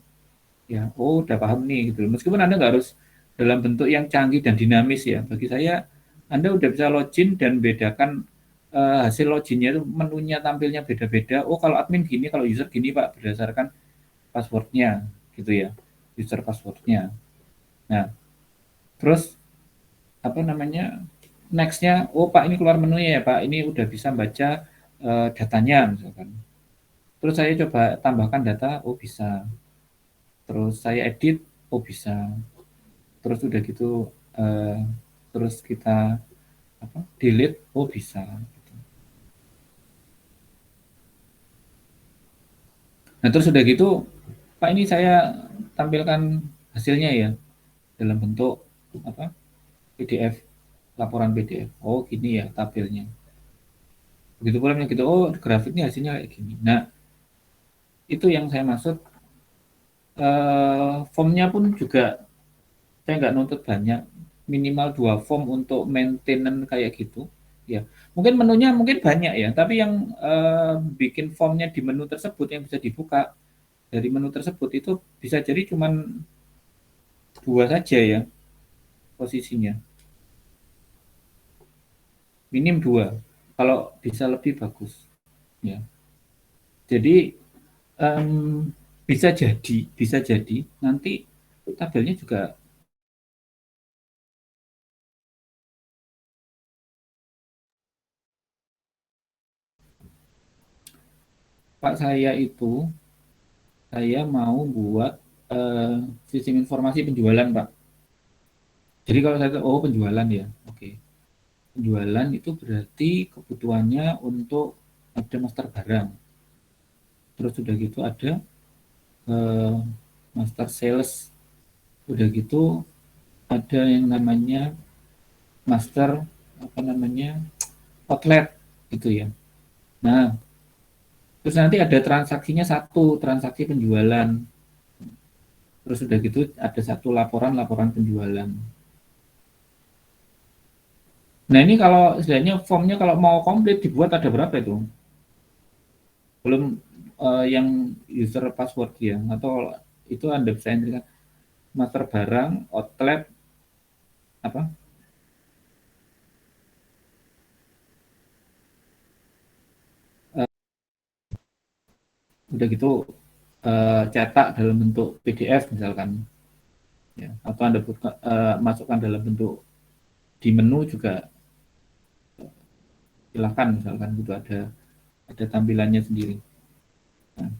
ya udah paham nih gitu meskipun Anda nggak harus dalam bentuk yang canggih dan dinamis ya bagi saya Anda udah bisa login dan bedakan hasil loginnya itu menunya tampilnya beda-beda oh kalau admin gini kalau user gini Pak berdasarkan passwordnya gitu ya user passwordnya nah terus apa namanya nextnya oh Pak ini keluar menunya ya Pak ini udah bisa baca datanya misalkan terus saya coba tambahkan data oh bisa terus saya edit oh bisa terus udah gitu eh, terus kita apa delete oh bisa gitu. Nah terus udah gitu Pak ini saya tampilkan hasilnya ya dalam bentuk apa PDF laporan PDF oh gini ya tabelnya begitu pula gitu oh grafiknya hasilnya kayak gini nah itu yang saya maksud formnya pun juga saya nggak nuntut banyak minimal 2 form untuk maintenance kayak gitu ya mungkin menunya mungkin banyak ya tapi yang bikin formnya di menu tersebut yang bisa dibuka dari menu tersebut itu bisa jadi cuman 2 saja ya posisinya minim 2 kalau bisa lebih bagus ya jadi em, bisa jadi nanti tabelnya juga Pak saya mau buat sistem informasi penjualan, Pak. Jadi kalau saya tahu, oh penjualan ya, oke. Penjualan itu berarti kebutuhannya untuk ada master barang. Terus udah gitu ada eh, master sales. Udah gitu ada yang namanya master apa namanya outlet gitu ya. Nah, terus nanti ada transaksinya satu, transaksi penjualan. Terus udah gitu ada satu laporan penjualan. Nah ini kalau istilahnya formnya kalau mau komplit dibuat ada berapa itu? Belum yang user password ya, atau itu Anda bisa entry master barang, outlet, apa? Eh, udah gitu cetak dalam bentuk PDF misalkan, ya. Atau Anda buka, masukkan dalam bentuk di menu juga silakan misalkan gitu ada tampilannya sendiri. Nah,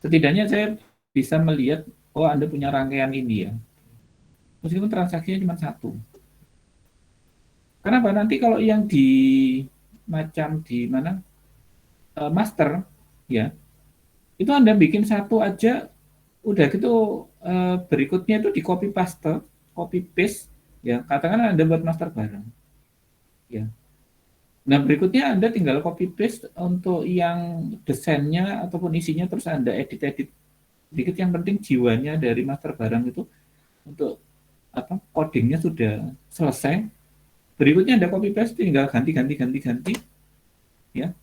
setidaknya saya bisa melihat, oh Anda punya rangkaian ini ya, meskipun transaksinya cuma satu. Kenapa? Nanti kalau yang di macam di mana master ya, itu Anda bikin satu aja udah gitu berikutnya itu di copy paste ya. Katakan Anda buat master bareng ya. Nah, berikutnya Anda tinggal copy paste untuk yang desainnya ataupun isinya terus Anda edit-edit dikit, yang penting jiwanya dari master barang itu untuk apa codingnya sudah selesai. Berikutnya Anda copy paste tinggal ganti ya.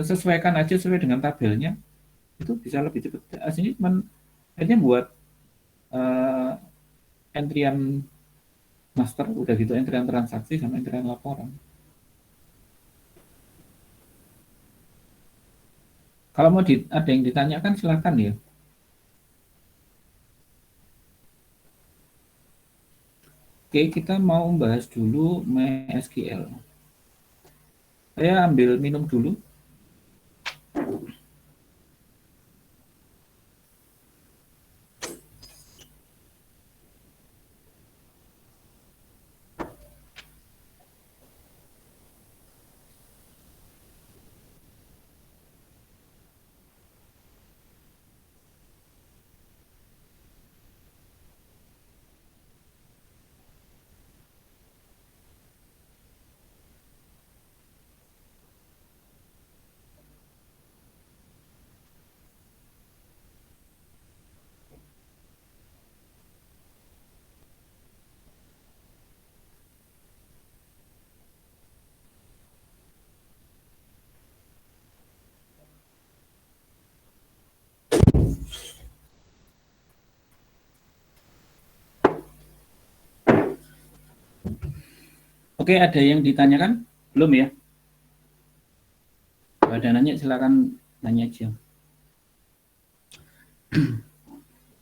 Sesuaikan aja sesuai dengan tabelnya, itu bisa lebih cepat. Aslinya cuma hanya buat uh, entrian master, udah gitu entrian transaksi sama entrian laporan. Kalau mau ada yang ditanyakan silakan ya. Oke, kita mau bahas dulu MySQL. Saya ambil minum dulu. Oke, ada yang ditanyakan? Belum ya? Kalau ada nanya silakan nanya aja.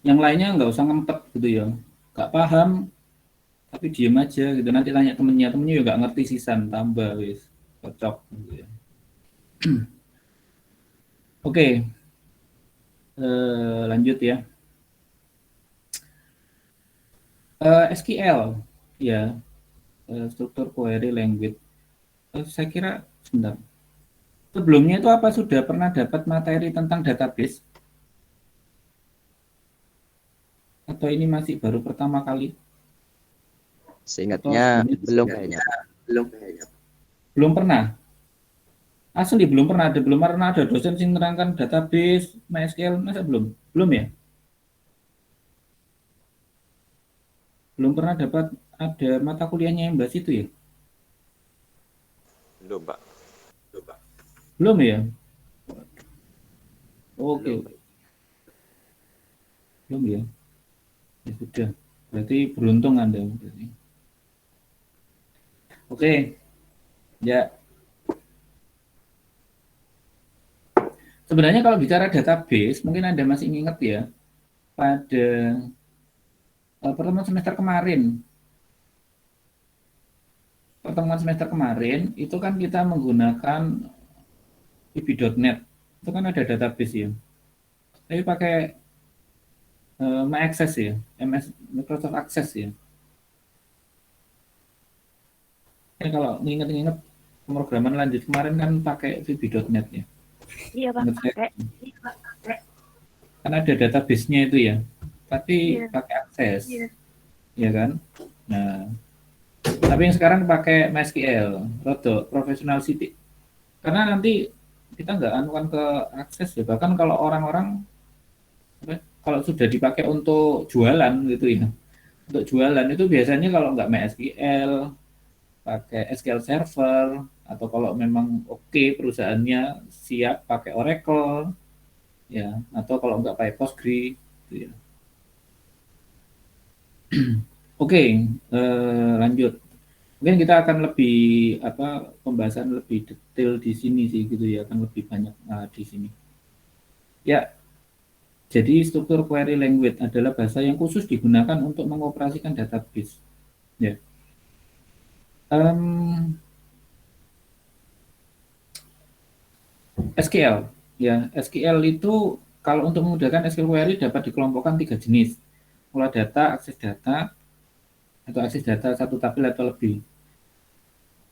Yang lainnya nggak usah ngempet gitu ya. Nggak paham, tapi diem aja gitu. Nanti tanya temennya juga nggak ngerti sisan, tambah wis. Cocok gitu ya. Oke, lanjut ya. SQL, ya, struktur query language. Saya kira, sebentar. Sebelumnya itu apa sudah pernah dapat materi tentang database? Atau ini masih baru pertama kali? Atau Seingatnya sebelumnya belum sudah? kayaknya. Belum pernah? Asli belum pernah ada dosen yang menerangkan database, MySQL, masa belum? Belum ya? Belum pernah dapat ada mata kuliahnya yang bahas itu ya? Belum, Pak. Belum ya? Oke, Belum. oke. Belum ya? Ya sudah. Berarti beruntung Anda. Berarti. Oke, ya. Sebenarnya kalau bicara database, mungkin Anda masih ingat ya, pada pertemuan semester kemarin. Pertemuan semester kemarin, itu kan kita menggunakan VB.NET. itu kan ada database ya. Tapi pakai My Access ya, Microsoft Access ya. Kan kalau nginget-nginget pemrograman lanjut kemarin kan pakai VB.NET ya. Iya Pak, Ingat saya, pakai. kan ada database-nya itu ya, tapi Iya. pakai akses, ya kan? Nah, tapi yang sekarang pakai MySQL, Rodo, Professional City. Karena nanti kita nggak anukan ke akses ya, bahkan kalau orang-orang kalau sudah dipakai untuk jualan gitu ya, untuk jualan itu biasanya kalau nggak MySQL, pakai SQL Server, atau kalau memang oke perusahaannya siap pakai Oracle, ya, atau kalau nggak pakai Postgre, gitu ya. Oke, lanjut. Mungkin kita akan lebih apa pembahasan lebih detail di sini sih gitu ya, akan lebih banyak di sini. Ya, jadi struktur query language adalah bahasa yang khusus digunakan untuk mengoperasikan database. Ya. SQL, ya, SQL itu kalau untuk memudahkan SQL query dapat dikelompokkan 3 jenis: olah data, akses data, atau akses data satu tabel atau lebih.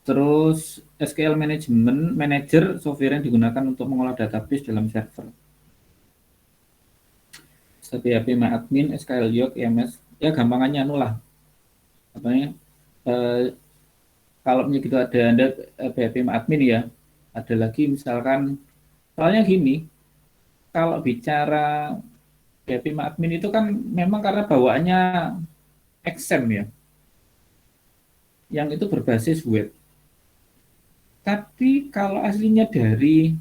Terus SQL Management Manager software yang digunakan untuk mengolah database dalam server. PHP MyAdmin, SQL Yoke, EMS, ya gampangannya anu lah. Apa ya? Eh, kalau gitu ada Anda PHP MyAdmin ya. Ada lagi misalkan, soalnya gini, kalau bicara PHP MyAdmin itu kan memang karena bawaannya XAMPP ya, yang itu berbasis web. Tapi kalau aslinya dari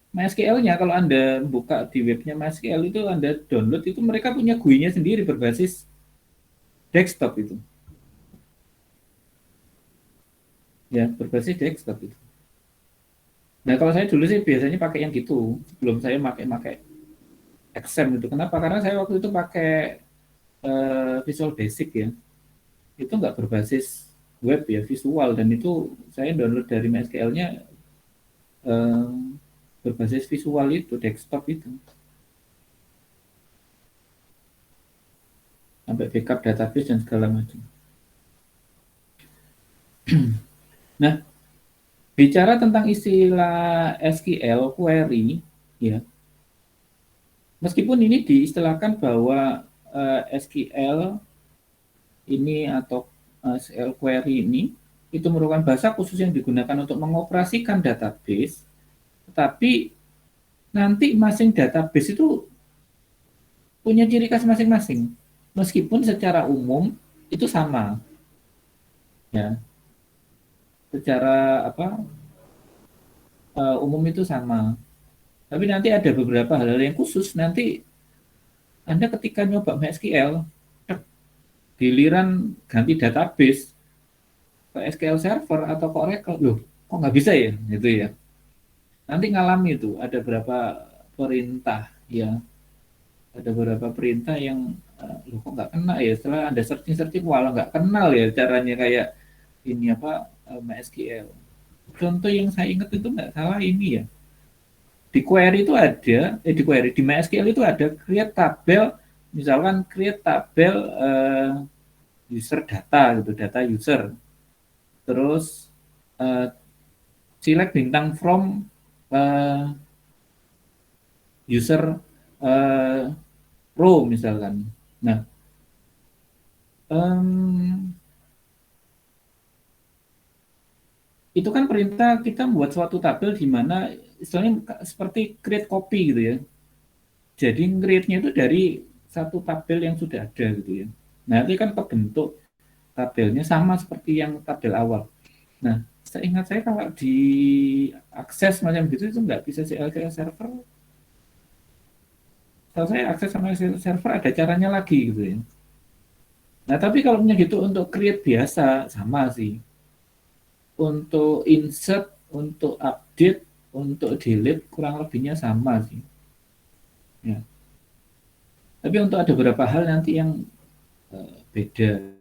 MySQL-nya, kalau Anda buka di webnya MySQL itu Anda download, itu mereka punya GUI-nya sendiri berbasis desktop itu. Ya, berbasis desktop itu. Nah, kalau saya dulu sih biasanya pakai yang gitu, sebelum saya pakai XAMPP itu. Kenapa? Karena saya waktu itu pakai Visual Basic ya. Itu nggak berbasis web ya, visual, dan itu saya download dari MySQL-nya eh, berbasis visual itu, desktop itu. Sampai backup database dan segala macam. Nah, bicara tentang istilah SQL query, ya, meskipun ini diistilahkan bahwa SQL ini atau SQL query ini itu merupakan bahasa khusus yang digunakan untuk mengoperasikan database, tetapi nanti masing database itu punya ciri khas masing-masing. Meskipun secara umum itu sama, ya, secara apa umum itu sama. Tapi nanti ada beberapa hal-hal yang khusus. Nanti Anda ketika nyoba MySQL, giliran ganti database ke SQL Server atau ke Oracle, loh, kok nggak bisa ya, gitu ya. Nanti ngalami itu ada berapa perintah, ya, ada beberapa perintah yang loh kok nggak kena ya. Setelah Anda searching-searching, walau nggak kenal ya caranya kayak ini apa MySQL. Contoh yang saya ingat itu nggak salah ini ya, di query itu ada di query di MySQL itu ada create tabel, misalkan create tabel user data gitu, data user, terus uh, select bintang from uh, user uh, row misalkan. Nah, um, itu kan perintah kita membuat suatu tabel di mana istilahnya seperti create copy gitu ya. Jadi create-nya itu dari satu tabel yang sudah ada gitu ya. Nah, itu kan terbentuk tabelnya sama seperti yang tabel awal. Nah, seingat saya kalau di akses macam gitu itu nggak bisa CLCL server. Kalau saya akses sama server ada caranya lagi gitu ya. Nah, tapi kalau punya gitu untuk create biasa sama sih. Untuk insert, untuk update, untuk delete kurang lebihnya sama sih. Ya. Tapi untuk ada beberapa hal nanti yang beda.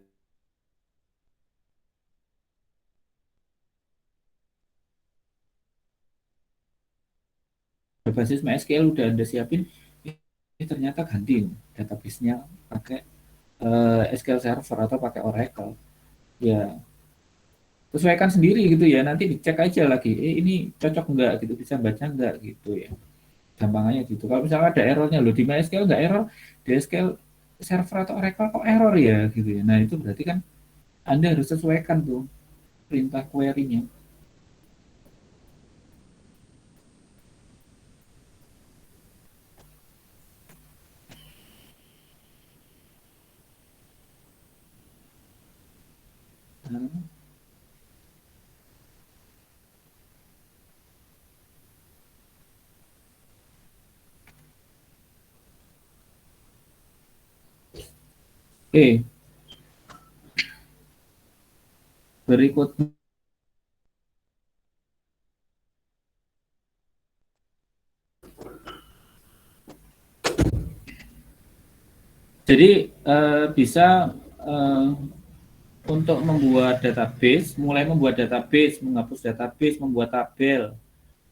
berbasis MySQL udah Anda siapin, ternyata ganti database-nya pakai SQL Server atau pakai Oracle. Ya, sesuaikan sendiri gitu ya. Nanti dicek aja lagi, ini cocok enggak gitu, bisa baca enggak gitu ya. Gampangannya gitu. Kalau misalnya ada errornya loh di MySQL nggak error, di SQL Server atau Oracle kok error ya gitu ya. Nah, itu berarti kan Anda harus sesuaikan tuh perintah query-nya. Nah, oke, berikutnya. Jadi bisa untuk membuat database, mulai membuat database, menghapus database, membuat tabel,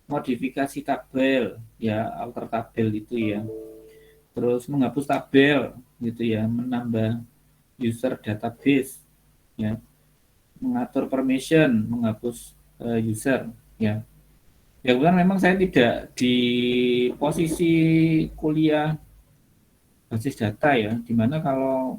modifikasi tabel, ya alter tabel itu ya. Terus menghapus tabel gitu ya, menambah user database, ya, mengatur permission, menghapus user, ya. Ya bukan, memang saya tidak di posisi kuliah basis data ya, dimana kalau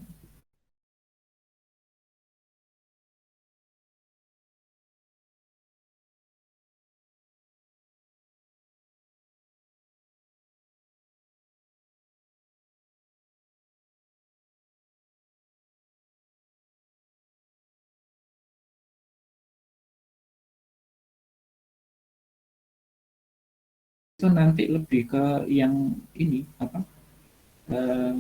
itu nanti lebih ke yang ini apa, eh,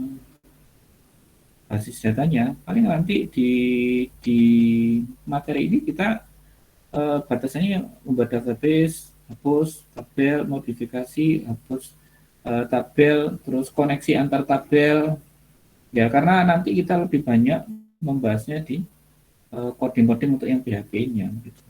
basis datanya. Paling nanti di materi ini kita batasannya membuat database, hapus tabel, modifikasi, hapus tabel, terus koneksi antar tabel. Ya, karena nanti kita lebih banyak membahasnya di coding-coding untuk yang PHP-nya gitu.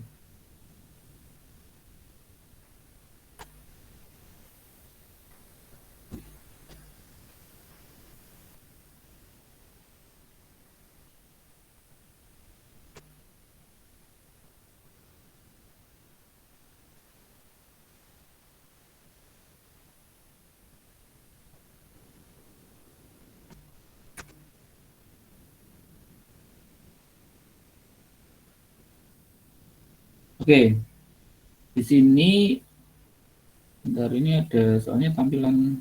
Oke, di sini bentar, ini ada soalnya tampilan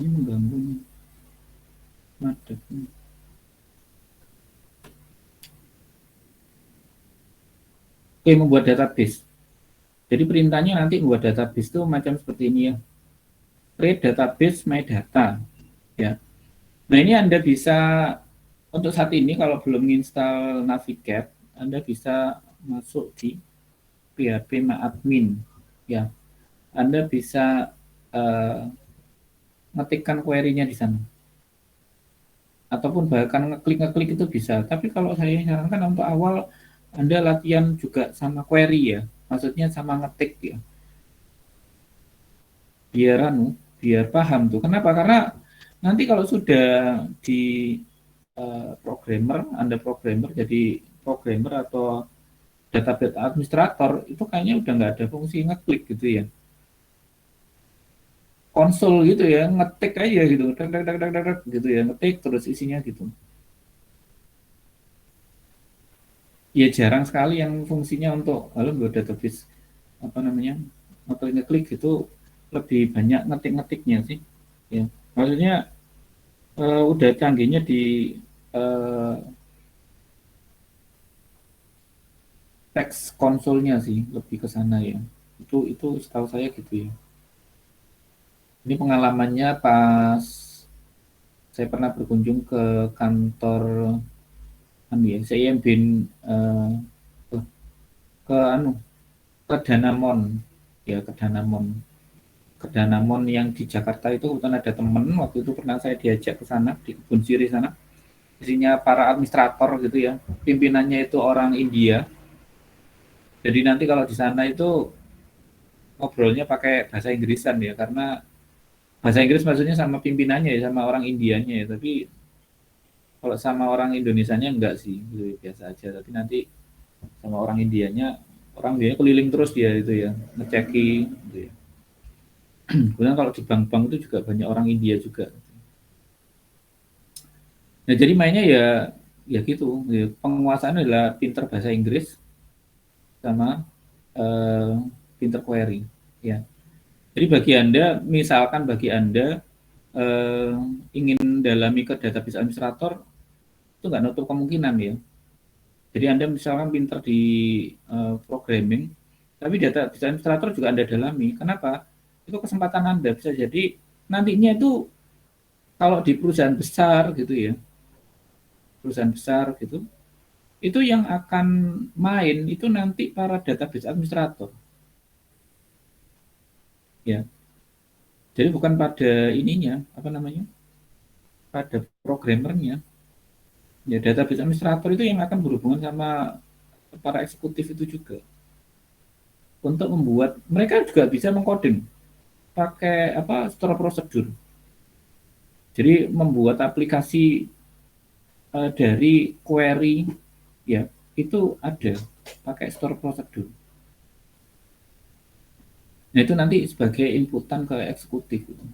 ini mengganggu nih, madep nih. Oke, membuat database. Jadi perintahnya nanti membuat database itu macam seperti ini ya. Create database my data, ya. Nah, ini Anda bisa untuk saat ini kalau belum install Navigate, Anda bisa masuk di PHP admin, ya. Anda bisa uh, ngetikkan query-nya di sana, ataupun bahkan ngeklik-ngeklik itu bisa. Tapi kalau saya sarankan untuk awal Anda latihan juga sama query ya, maksudnya sama ngetik ya, biar biar paham tuh. Kenapa? Karena nanti kalau sudah di programmer, Anda programmer jadi programmer atau database administrator, itu kayaknya udah nggak ada fungsi ngeklik gitu ya, konsol gitu ya, ngetik aja gitu, dak, dak, dak, dak, dak, dak, gitu ya, ngetik terus isinya gitu. Ya jarang sekali yang fungsinya untuk kalau buat database apa namanya, ngeklik ngeklik gitu, lebih banyak ngetik-ngetiknya sih ya. Maksudnya udah canggihnya di eh, teks konsolnya sih, lebih ke sana ya. Itu setahu saya gitu ya. Ini pengalamannya pas saya pernah berkunjung ke kantor anu ya, saya bin ke, ke anu ke Danamon, ya ke Danamon, ke Danamon yang di Jakarta itu. Kebetulan ada temen waktu itu pernah saya diajak ke sana di kebun siri sana, isinya para administrator gitu ya, pimpinannya itu orang India. Jadi nanti kalau di sana itu ngobrolnya pakai bahasa Inggrisan ya, karena bahasa Inggris maksudnya sama pimpinannya ya, sama orang Indianya ya, tapi kalau sama orang Indonesianya enggak sih, gitu, biasa aja. Tapi nanti sama orang Indianya, orang dia keliling terus dia itu ya, ngeceki gitu ya. Kemudian kalau di bank-bank itu juga banyak orang India juga. Nah, jadi mainnya ya ya gitu, ya, penguasaan adalah pinter bahasa Inggris sama eh, pinter query ya. Jadi bagi Anda, misalkan bagi Anda eh, ingin dalami ke database administrator, itu nggak nutup kemungkinan ya. Jadi Anda misalkan pinter di programming, tapi data bisa administrator juga Anda dalami. Kenapa? Itu kesempatan Anda bisa jadi nantinya itu kalau di perusahaan besar gitu ya, perusahaan besar gitu, itu yang akan main itu nanti para database administrator ya. Jadi bukan pada ininya, apa namanya, pada programmernya. Ya, database administrator itu yang akan berhubungan sama para eksekutif itu juga untuk membuat mereka juga bisa mengcoding pakai apa store prosedur. Jadi membuat aplikasi dari query ya itu ada pakai store prosedur. Nah itu nanti sebagai inputan ke eksekutif. Gitu.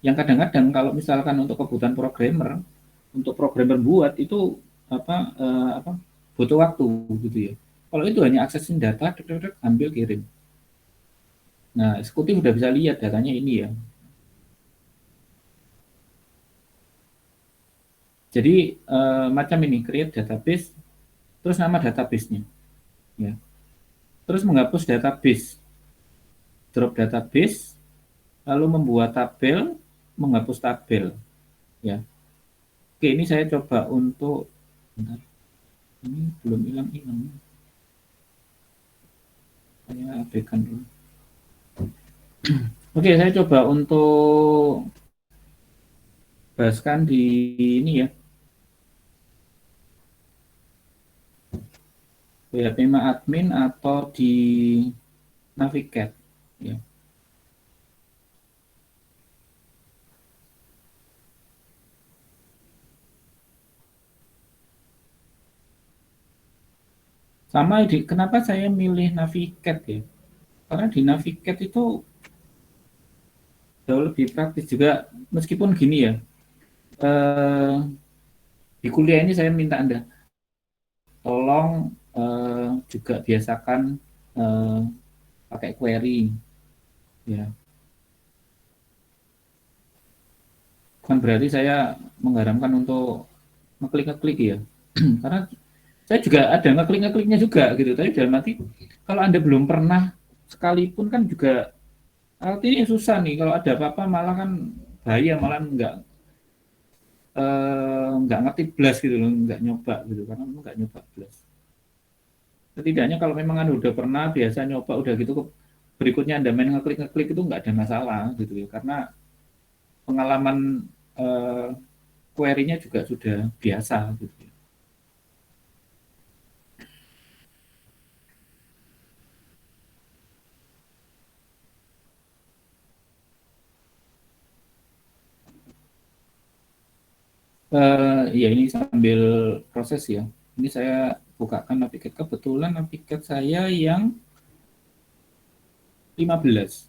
Yang kadang-kadang kalau misalkan untuk kebutuhan programmer, untuk programmer buat itu apa butuh waktu gitu ya. Kalau itu hanya aksesin data, dek, dek, dek, ambil kirim. Nah eksekutif udah bisa lihat datanya ini ya. Jadi macam ini create database, terus nama databasenya, ya. Terus menghapus database, drop database, lalu membuat tabel, menghapus tabel, ya. Oke, ini saya coba untuk, bentar, ini belum hilang-hilang, saya abaikan dulu. Oke, saya coba untuk bahaskan di ini ya, PHP admin atau di Navigate, ya. Sama di, kenapa saya milih Navigate ya? Karena di Navigate itu jauh lebih praktis juga, meskipun gini ya, eh, di kuliah ini saya minta Anda tolong juga biasakan eh, pakai query ya. Bukan berarti saya mengharamkan untuk ngeklik-ngeklik ya. Karena saya juga ada ngeklik-ngekliknya juga gitu. Tapi dalam arti kalau Anda belum pernah sekalipun kan juga artinya susah nih kalau ada apa-apa malah kan bahaya, malah nggak ngerti blast gitu loh, nggak nyoba gitu karena nggak nyoba blast. Setidaknya kalau memang Anda udah pernah biasa nyoba udah gitu berikutnya Anda main ngeklik-ngeklik itu nggak ada masalah gitu ya. Karena pengalaman eh, query-nya juga sudah biasa gitu ya. Ya ini sambil proses ya. Ini saya bukakan Navigat. Kebetulan Navigat saya yang 15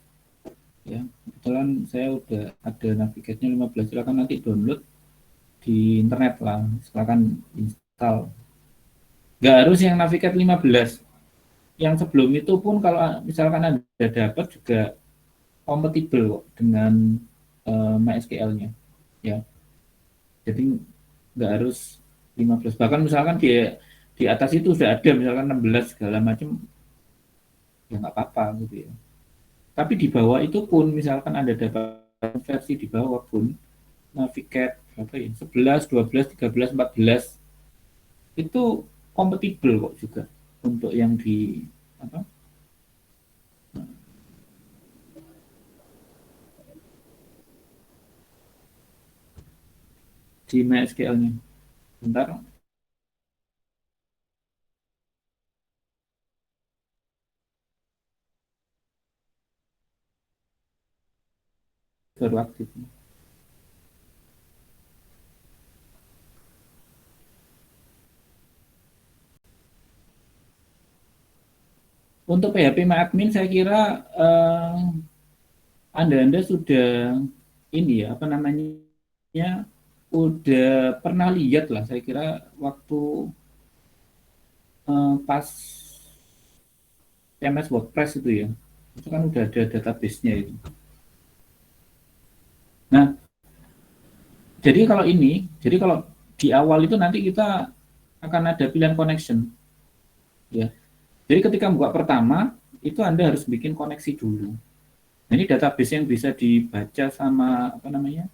ya. Kebetulan saya udah ada Navigatnya 15. Silakan nanti download di internet lah. Silakan install. Nggak harus yang Navigat 15. Yang sebelum itu pun kalau misalkan Anda dapat juga kompatibel kok dengan MySQL-nya. Ya. Jadi nggak harus 15. Bahkan misalkan di atas itu sudah ada misalkan 16 segala macam ya nggak apa-apa gitu ya. Tapi di bawah itu pun misalkan ada dapat versi di bawah pun Navigate berapa ya? 11, 12, 13, 14 itu kompatibel kok juga untuk yang di apa? Di MySQL-nya. Bentar. baru aktif. Untuk PHP admin saya kira Anda sudah ini ya apa namanya udah pernah lihat lah saya kira waktu pas CMS WordPress itu ya itu kan udah ada database-nya itu. Nah jadi kalau di awal itu nanti kita akan ada pilihan connection ya. Jadi ketika buka pertama itu Anda harus bikin koneksi dulu. Nah, ini database yang bisa dibaca sama apa namanya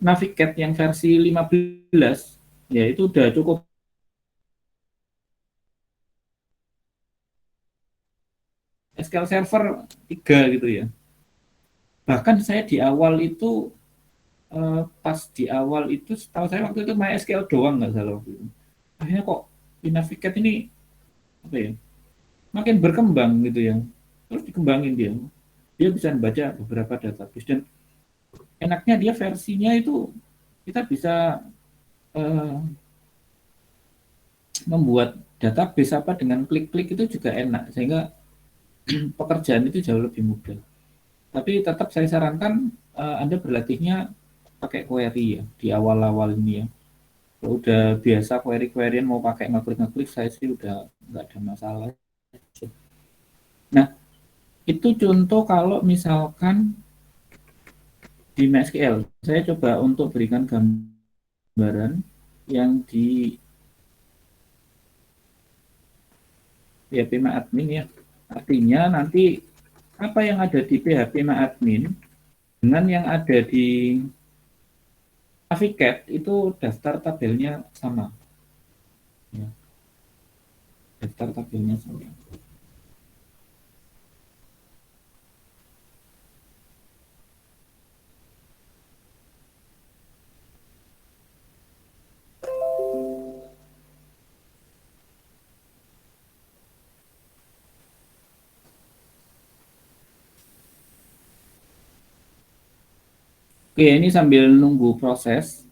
Navigate yang versi 15 ya itu udah cukup SQL Server 3 gitu ya. Bahkan saya di awal itu pas di awal itu setahu saya waktu itu MySQL doang nggak salah waktu itu. Akhirnya kok di Navigate ini apa ya makin berkembang gitu ya. Terus dikembangin dia. Dia bisa membaca beberapa database dan enaknya dia versinya itu kita bisa uh, membuat database apa dengan klik-klik itu juga enak sehingga pekerjaan itu jauh lebih mudah. Tapi tetap saya sarankan Anda berlatihnya pakai query ya di awal-awal ini ya. Kalau udah biasa query-queryan mau pakai ngeklik-ngeklik saya sih udah nggak ada masalah. Nah, itu contoh kalau misalkan di MySQL. Saya coba untuk berikan gambaran yang di PHP admin ya. Artinya nanti apa yang ada di PHP admin dengan yang ada di Navigate itu daftar tabelnya sama. Ya, daftar tabelnya sama. Oke, ini sambil nunggu proses,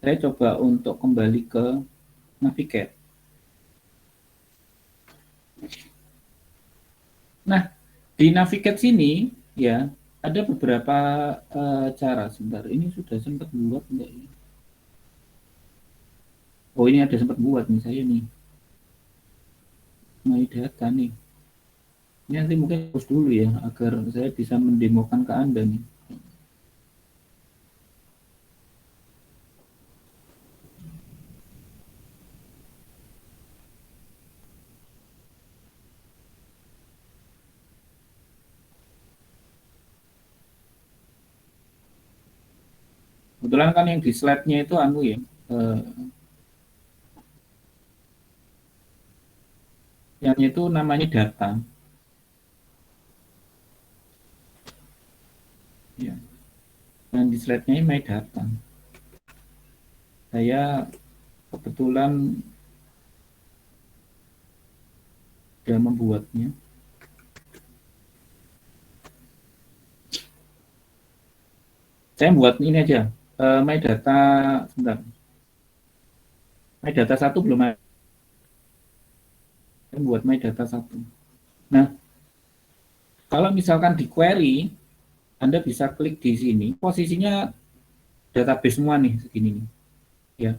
saya coba untuk kembali ke Navigate. Nah, di Navigate sini ya ada beberapa cara. Sebentar, ini sudah sempat buat enggak ya? Oh, ini ada sempat buat nih saya nih. My data nih. Ini nanti mungkin hapus dulu ya agar saya bisa mendemokan ke Anda nih. Kebetulan kan yang di slide-nya itu anu ya, yang itu namanya data. Ya. Dan di slide-nya ini my data. Saya kebetulan sudah membuatnya. Saya buat ini aja, my data, sebentar. My data satu belum ada. Saya buat my data satu. Nah, kalau misalkan di query, Anda bisa klik di sini. Posisinya database semua nih, segini nih. Ya.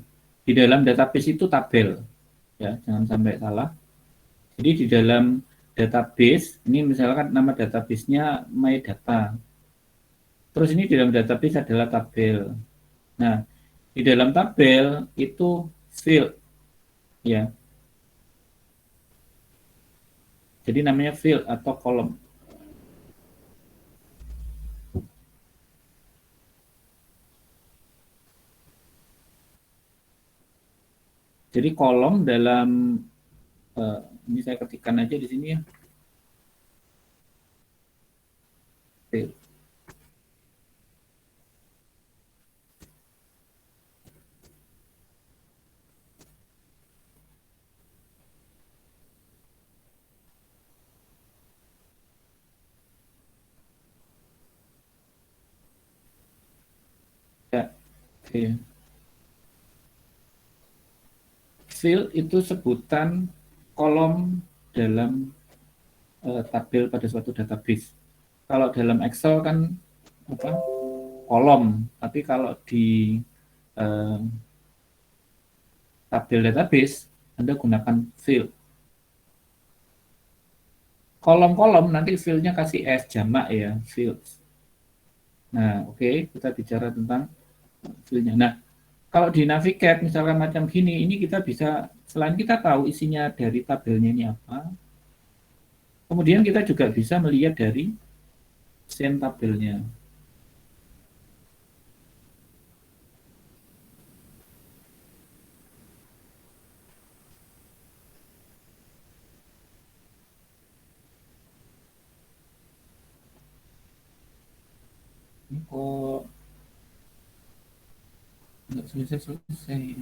Di dalam database itu tabel. Ya, jangan sampai salah. Jadi di dalam database, ini misalkan nama database-nya my data. Terus ini di dalam database adalah tabel. Nah, di dalam tabel itu field ya. Jadi namanya field atau kolom. Jadi kolom dalam ini saya ketikkan aja di sini ya. Field. Ya, oke. Field itu sebutan kolom dalam tabel pada suatu database. Kalau dalam Excel kan apa, kolom, tapi kalau di eh, tabel database Anda gunakan field. Kolom-kolom nanti fieldnya kasih S jamak ya, fields. Nah, oke, kita bicara tentang fieldnya. Nah, kalau di Navigate misalkan macam gini, ini kita bisa selain kita tahu isinya dari tabelnya ini apa, kemudian kita juga bisa melihat dari sen tabelnya. Ini kok nggak selesai-selesai.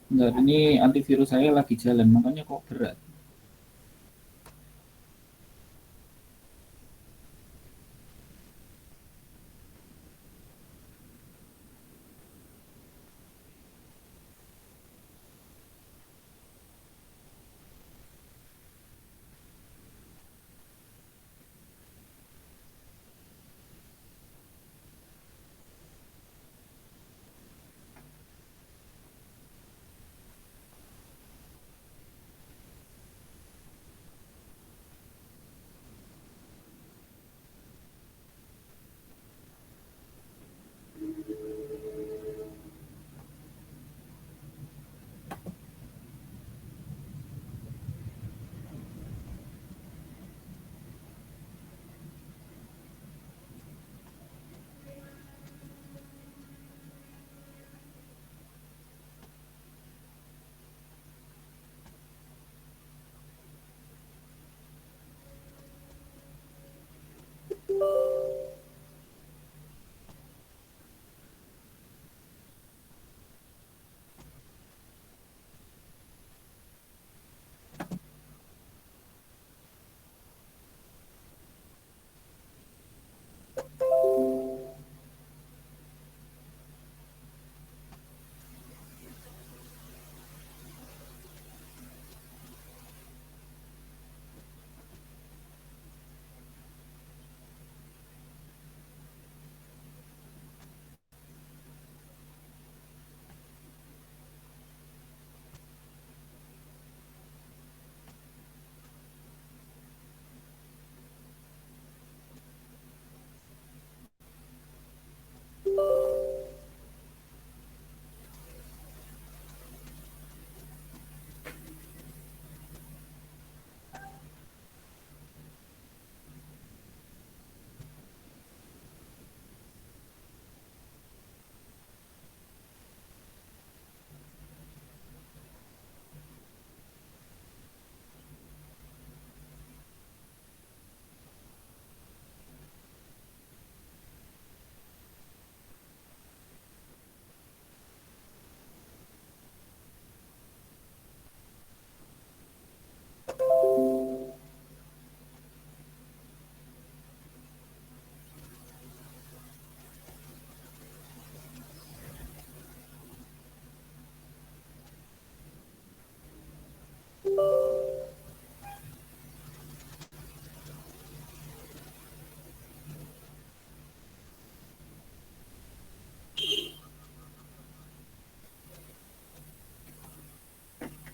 Enggak, ini antivirus saya lagi jalan, makanya kok berat.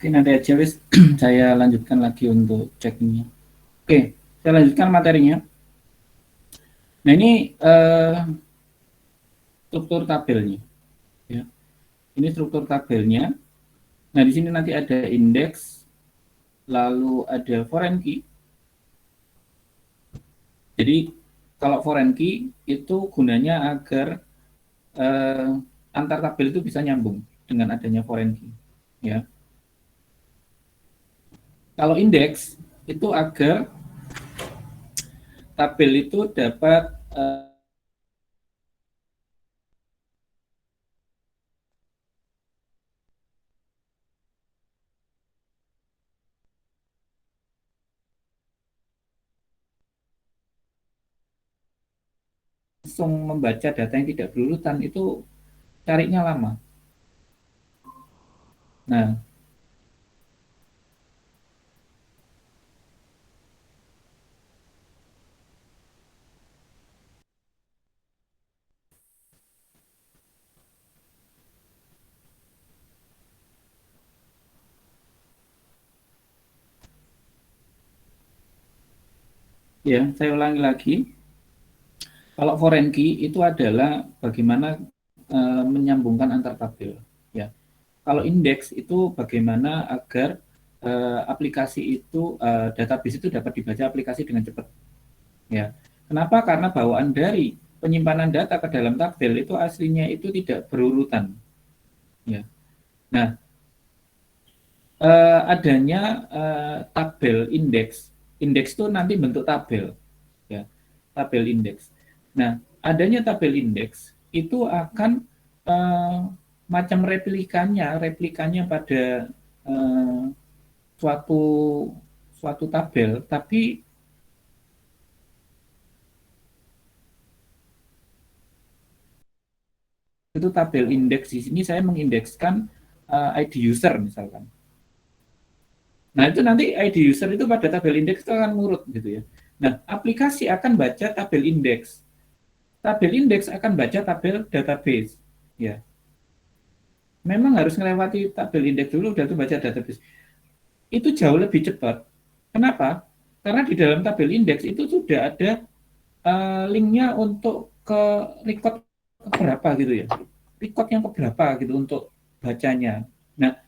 Oke, nanti aja wis saya lanjutkan lagi untuk ceknya. Oke, saya lanjutkan materinya. Nah, ini struktur tabelnya ya. Ini struktur tabelnya. Nah, di sini nanti ada indeks, lalu ada foreign key. Jadi kalau foreign key itu gunanya agar eh, antar tabel itu bisa nyambung dengan adanya foreign key ya. Kalau indeks itu agar tabel itu dapat langsung membaca data yang tidak berurutan itu carinya lama. Nah, ya saya ulangi lagi. Kalau foreign key itu adalah bagaimana menyambungkan antar tabel. Ya, kalau indeks itu bagaimana agar aplikasi itu database itu dapat dibaca aplikasi dengan cepat. Ya, kenapa? Karena bawaan dari penyimpanan data ke dalam tabel itu aslinya itu tidak berurutan. Ya, nah adanya tabel indeks, indeks itu nanti bentuk tabel, ya, tabel indeks. Nah, adanya tabel indeks itu akan uh, macam replikanya pada uh, suatu suatu tabel, tapi itu tabel indeks di sini saya mengindekskan ID user misalkan. Nah, itu nanti ID user itu pada tabel indeks itu akan ngurut gitu ya. Nah, aplikasi akan baca tabel indeks. Tabel indeks akan baca tabel database. Ya, memang harus melewati tabel indeks dulu, udah tuh baca database. Itu jauh lebih cepat. Kenapa? Karena di dalam tabel indeks itu sudah ada linknya untuk ke record berapa gitu ya. Record yang keberapa gitu untuk bacanya. Nah,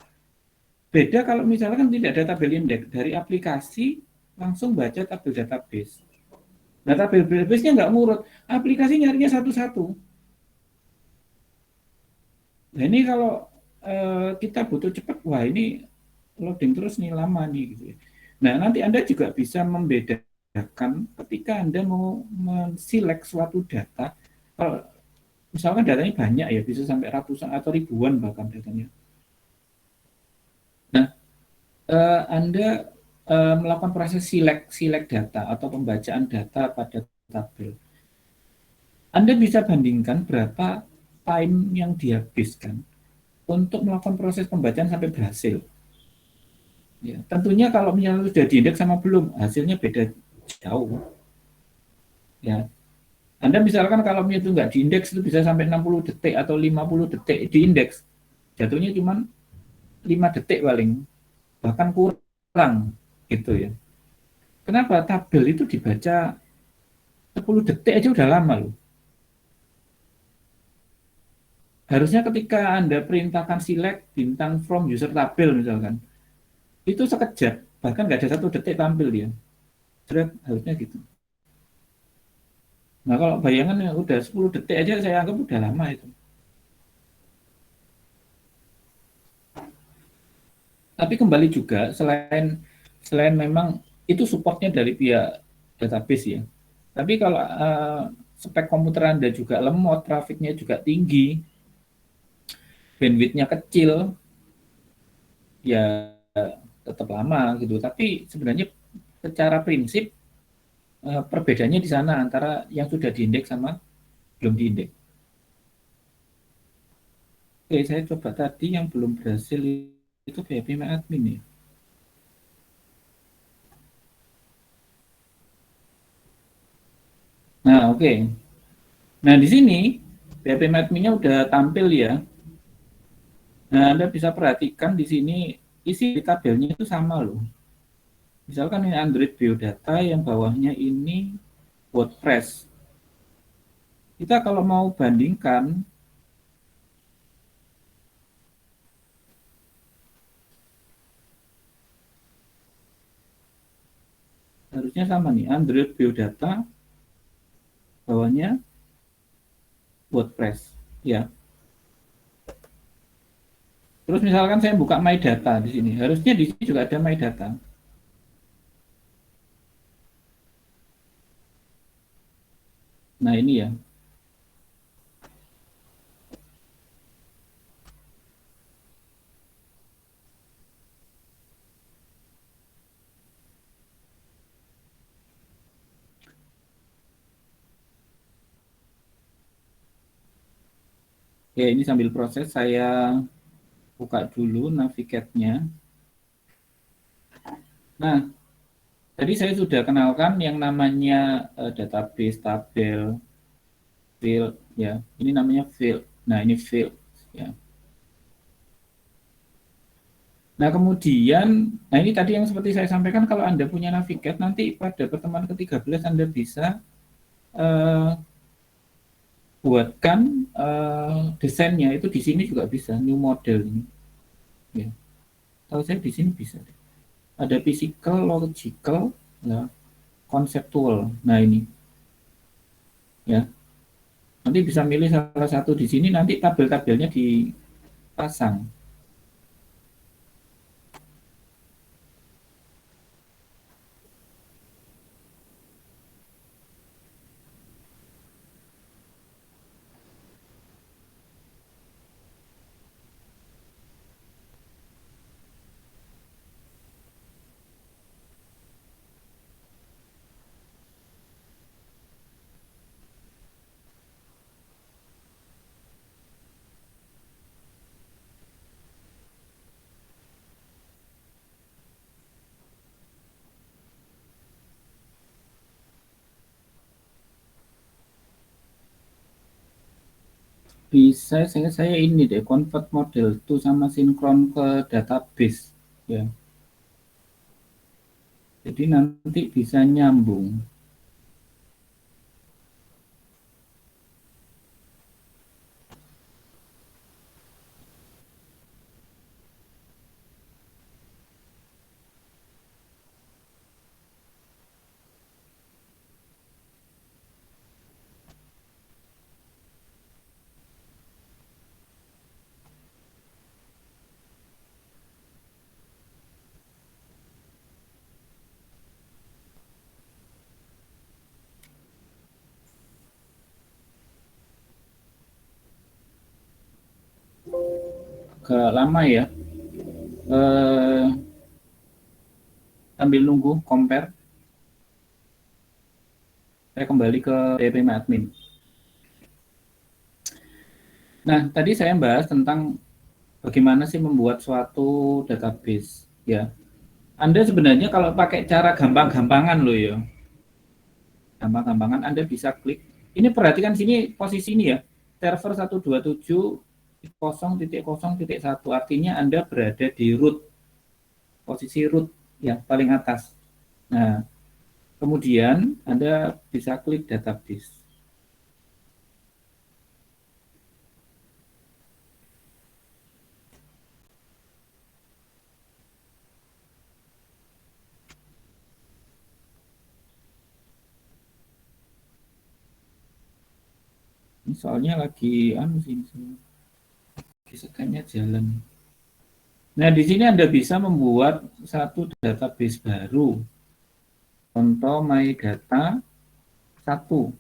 beda kalau misalkan tidak ada tabel indeks dari aplikasi langsung baca tabel database. Nah, tabel database-nya nggak ngurut, aplikasi nyarinya satu-satu. Nah, ini kalau kita butuh cepat, wah ini loading terus nih lama nih gitu ya. Nah, nanti Anda juga bisa membedakan ketika Anda mau menselect suatu data. Kalau misalkan datanya banyak ya, bisa sampai ratusan atau ribuan bahkan datanya. Nah, Anda melakukan proses select data atau pembacaan data pada tabel. Anda bisa bandingkan berapa time yang dihabiskan untuk melakukan proses pembacaan sampai berhasil. Ya, tentunya kalau misalnya sudah diindeks sama belum, hasilnya beda jauh. Ya, Anda misalkan kalau itu nggak diindeks itu bisa sampai 60 detik atau 50 detik diindeks, jatuhnya cuma 5 detik paling, bahkan kurang gitu ya. Kenapa? Tabel itu dibaca 10 detik aja udah lama loh. Harusnya ketika Anda perintahkan select bintang from user tabel misalkan, itu sekejap, bahkan nggak ada 1 detik tampil dia. Harusnya gitu. Nah, kalau bayangan yang udah 10 detik aja saya anggap udah lama itu. Tapi kembali juga selain selain memang itu supportnya dari pihak database ya. Tapi kalau spek komputer Anda juga lemot, trafiknya juga tinggi, bandwidthnya kecil, ya tetap lama gitu. Tapi sebenarnya secara prinsip perbedaannya di sana antara yang sudah diindeks sama belum diindeks. Oke, saya coba tadi yang belum berhasil itu PHP admin ya. Nah, oke. Nah, di sini PHP adminnya udah tampil ya. Nah, Anda bisa perhatikan di sini isi tabelnya itu sama loh. Misalkan ini Android Biodata, yang bawahnya ini WordPress. Kita kalau mau bandingkan, harusnya sama nih, Android Biodata, bawahnya WordPress. Ya. Terus misalkan saya buka My Data di sini, harusnya di sini juga ada My Data. Nah, ini ya. Ya, ini sambil proses saya buka dulu Navigate-nya. Nah, tadi saya sudah kenalkan yang namanya database, tabel, field, ya. Ini namanya field. Nah, ini field, ya. Nah, kemudian, nah ini tadi yang seperti saya sampaikan, kalau Anda punya Navigate, nanti pada pertemuan ke-13 Anda bisa eh, buatkan desainnya, itu di sini juga bisa, new model ini. Ya. Tahu saya di sini bisa. Ada physical, logical, ya, konseptual. Nah ini, ya. Nanti bisa milih salah satu di sini, nanti tabel-tabelnya dipasang. Bisa saya ini deh, convert model itu sama sinkron ke database, ya. Jadi nanti bisa nyambung ke lama ya. Eh, Sambil nunggu compare, saya kembali ke DP admin. Nah, tadi saya bahas tentang bagaimana sih membuat suatu database, ya. Anda sebenarnya kalau pakai cara gampang-gampangan loh ya, gampang-gampangan Anda bisa klik. Ini perhatikan sini posisi ini ya, server 127.0.0.1, artinya Anda berada di root, posisi root yang paling atas. Nah, kemudian Anda bisa klik database. Ini soalnya lagi anu sih, scan-nya jalan. Nah, di sini Anda bisa membuat satu database baru. Contoh my data 1.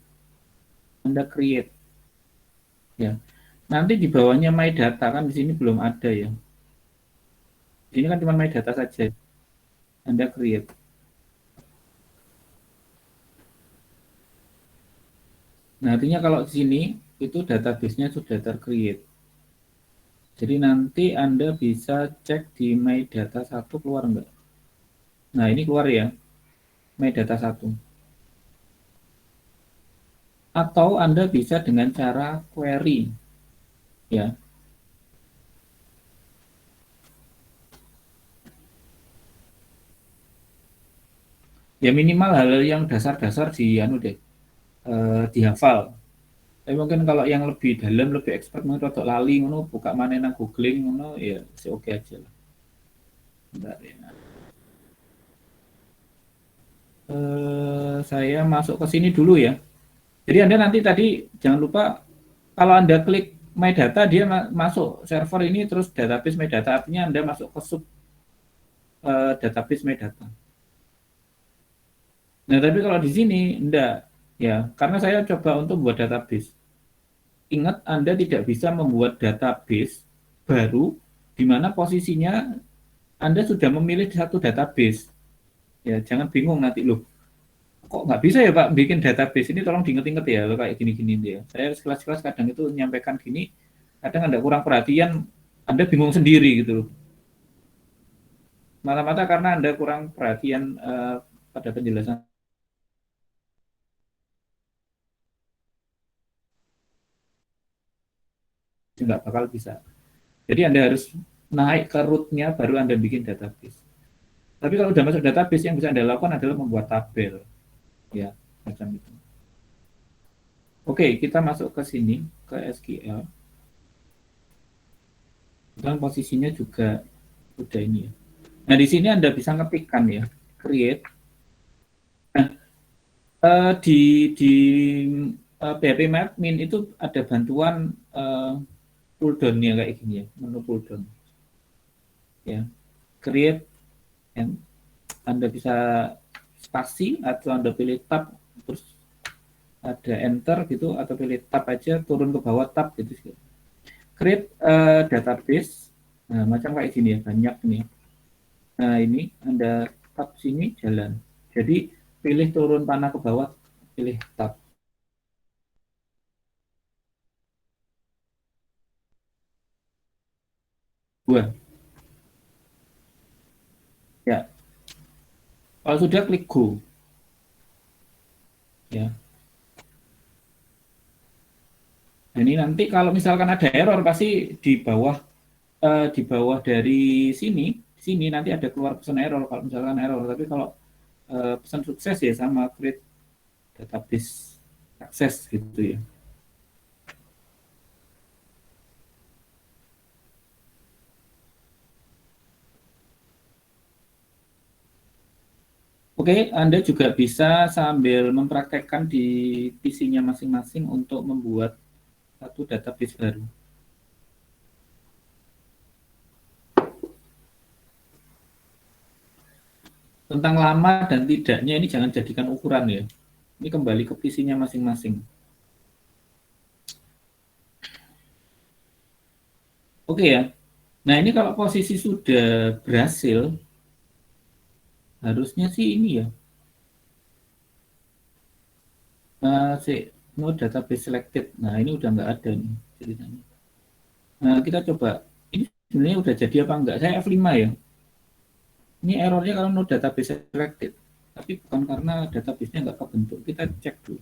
Anda create, ya. Nanti di bawahnya my data, kan di sini belum ada ya. Di sini kan cuma my data saja. Anda create. Nah, artinya kalau di sini itu database-nya sudah tercreate. Jadi nanti Anda bisa cek di my data 1 keluar enggak. Nah, ini keluar ya, my data 1. Atau Anda bisa dengan cara query, ya. Ya minimal hal yang dasar-dasar di anu deh, dihafal. Tapi mungkin kalau yang lebih dalam, lebih expert, mungkin rodok lali ngono, buka mana nang googling ngono, ya sih oke aja lah. Bentar ya. Saya masuk ke sini dulu ya. Jadi Anda nanti tadi jangan lupa, kalau Anda klik My Data, dia masuk server ini, terus database My Data, artinya Anda masuk ke sub database My Data. Nah, tapi kalau di sini enggak, ya, karena saya coba untuk buat database. Ingat, Anda tidak bisa membuat database baru di mana posisinya Anda sudah memilih satu database. Ya, jangan bingung nanti loh. Kok nggak bisa ya Pak bikin database ini, tolong diinget-inget ya, kayak gini-gini ya. Saya kelas-kelas kadang itu menyampaikan gini, Kadang Anda kurang perhatian, Anda bingung sendiri gitu loh. Mata-mata karena Anda kurang perhatian pada penjelasan, nggak bakal bisa. Jadi Anda harus naik ke root-nya, baru Anda bikin database. Tapi kalau sudah masuk database, yang bisa Anda lakukan adalah membuat tabel, ya, macam itu. Oke, kita masuk ke sini, ke SQL. Dan posisinya juga udah ini ya. Nah, di sini Anda bisa ngetikkan ya, create. Nah, di PHP Admin itu ada bantuan pull down-nya kayak gini ya, menu pull down. Ya, create, and Anda bisa spasi atau Anda pilih tab, terus ada enter gitu, atau pilih tab aja, turun ke bawah tab gitu. Create database, nah macam kayak gini ya, banyak nih. Nah ini Anda tab sini jalan. Jadi pilih turun panah ke bawah, pilih tab. Dua. Ya, kalau sudah klik go. Ya. Nah, ini nanti kalau misalkan ada error pasti di bawah dari sini nanti ada keluar pesan error kalau misalkan error. Tapi kalau pesan sukses ya sama create database akses gitu ya. Oke, Anda juga bisa sambil mempraktekkan di PC-nya masing-masing untuk membuat satu database baru. Tentang lama dan tidaknya ini jangan jadikan ukuran ya. Ini kembali ke PC-nya masing-masing. Oke ya. Nah ini kalau posisi sudah berhasil, harusnya sih ini ya. No database selected. Nah ini udah nggak ada nih ceritanya. Nah kita coba. Ini sebenarnya udah jadi apa enggak? Saya F5 ya. Ini errornya kalau no database selected. Tapi bukan karena database-nya nggak kebentuk. Kita cek dulu.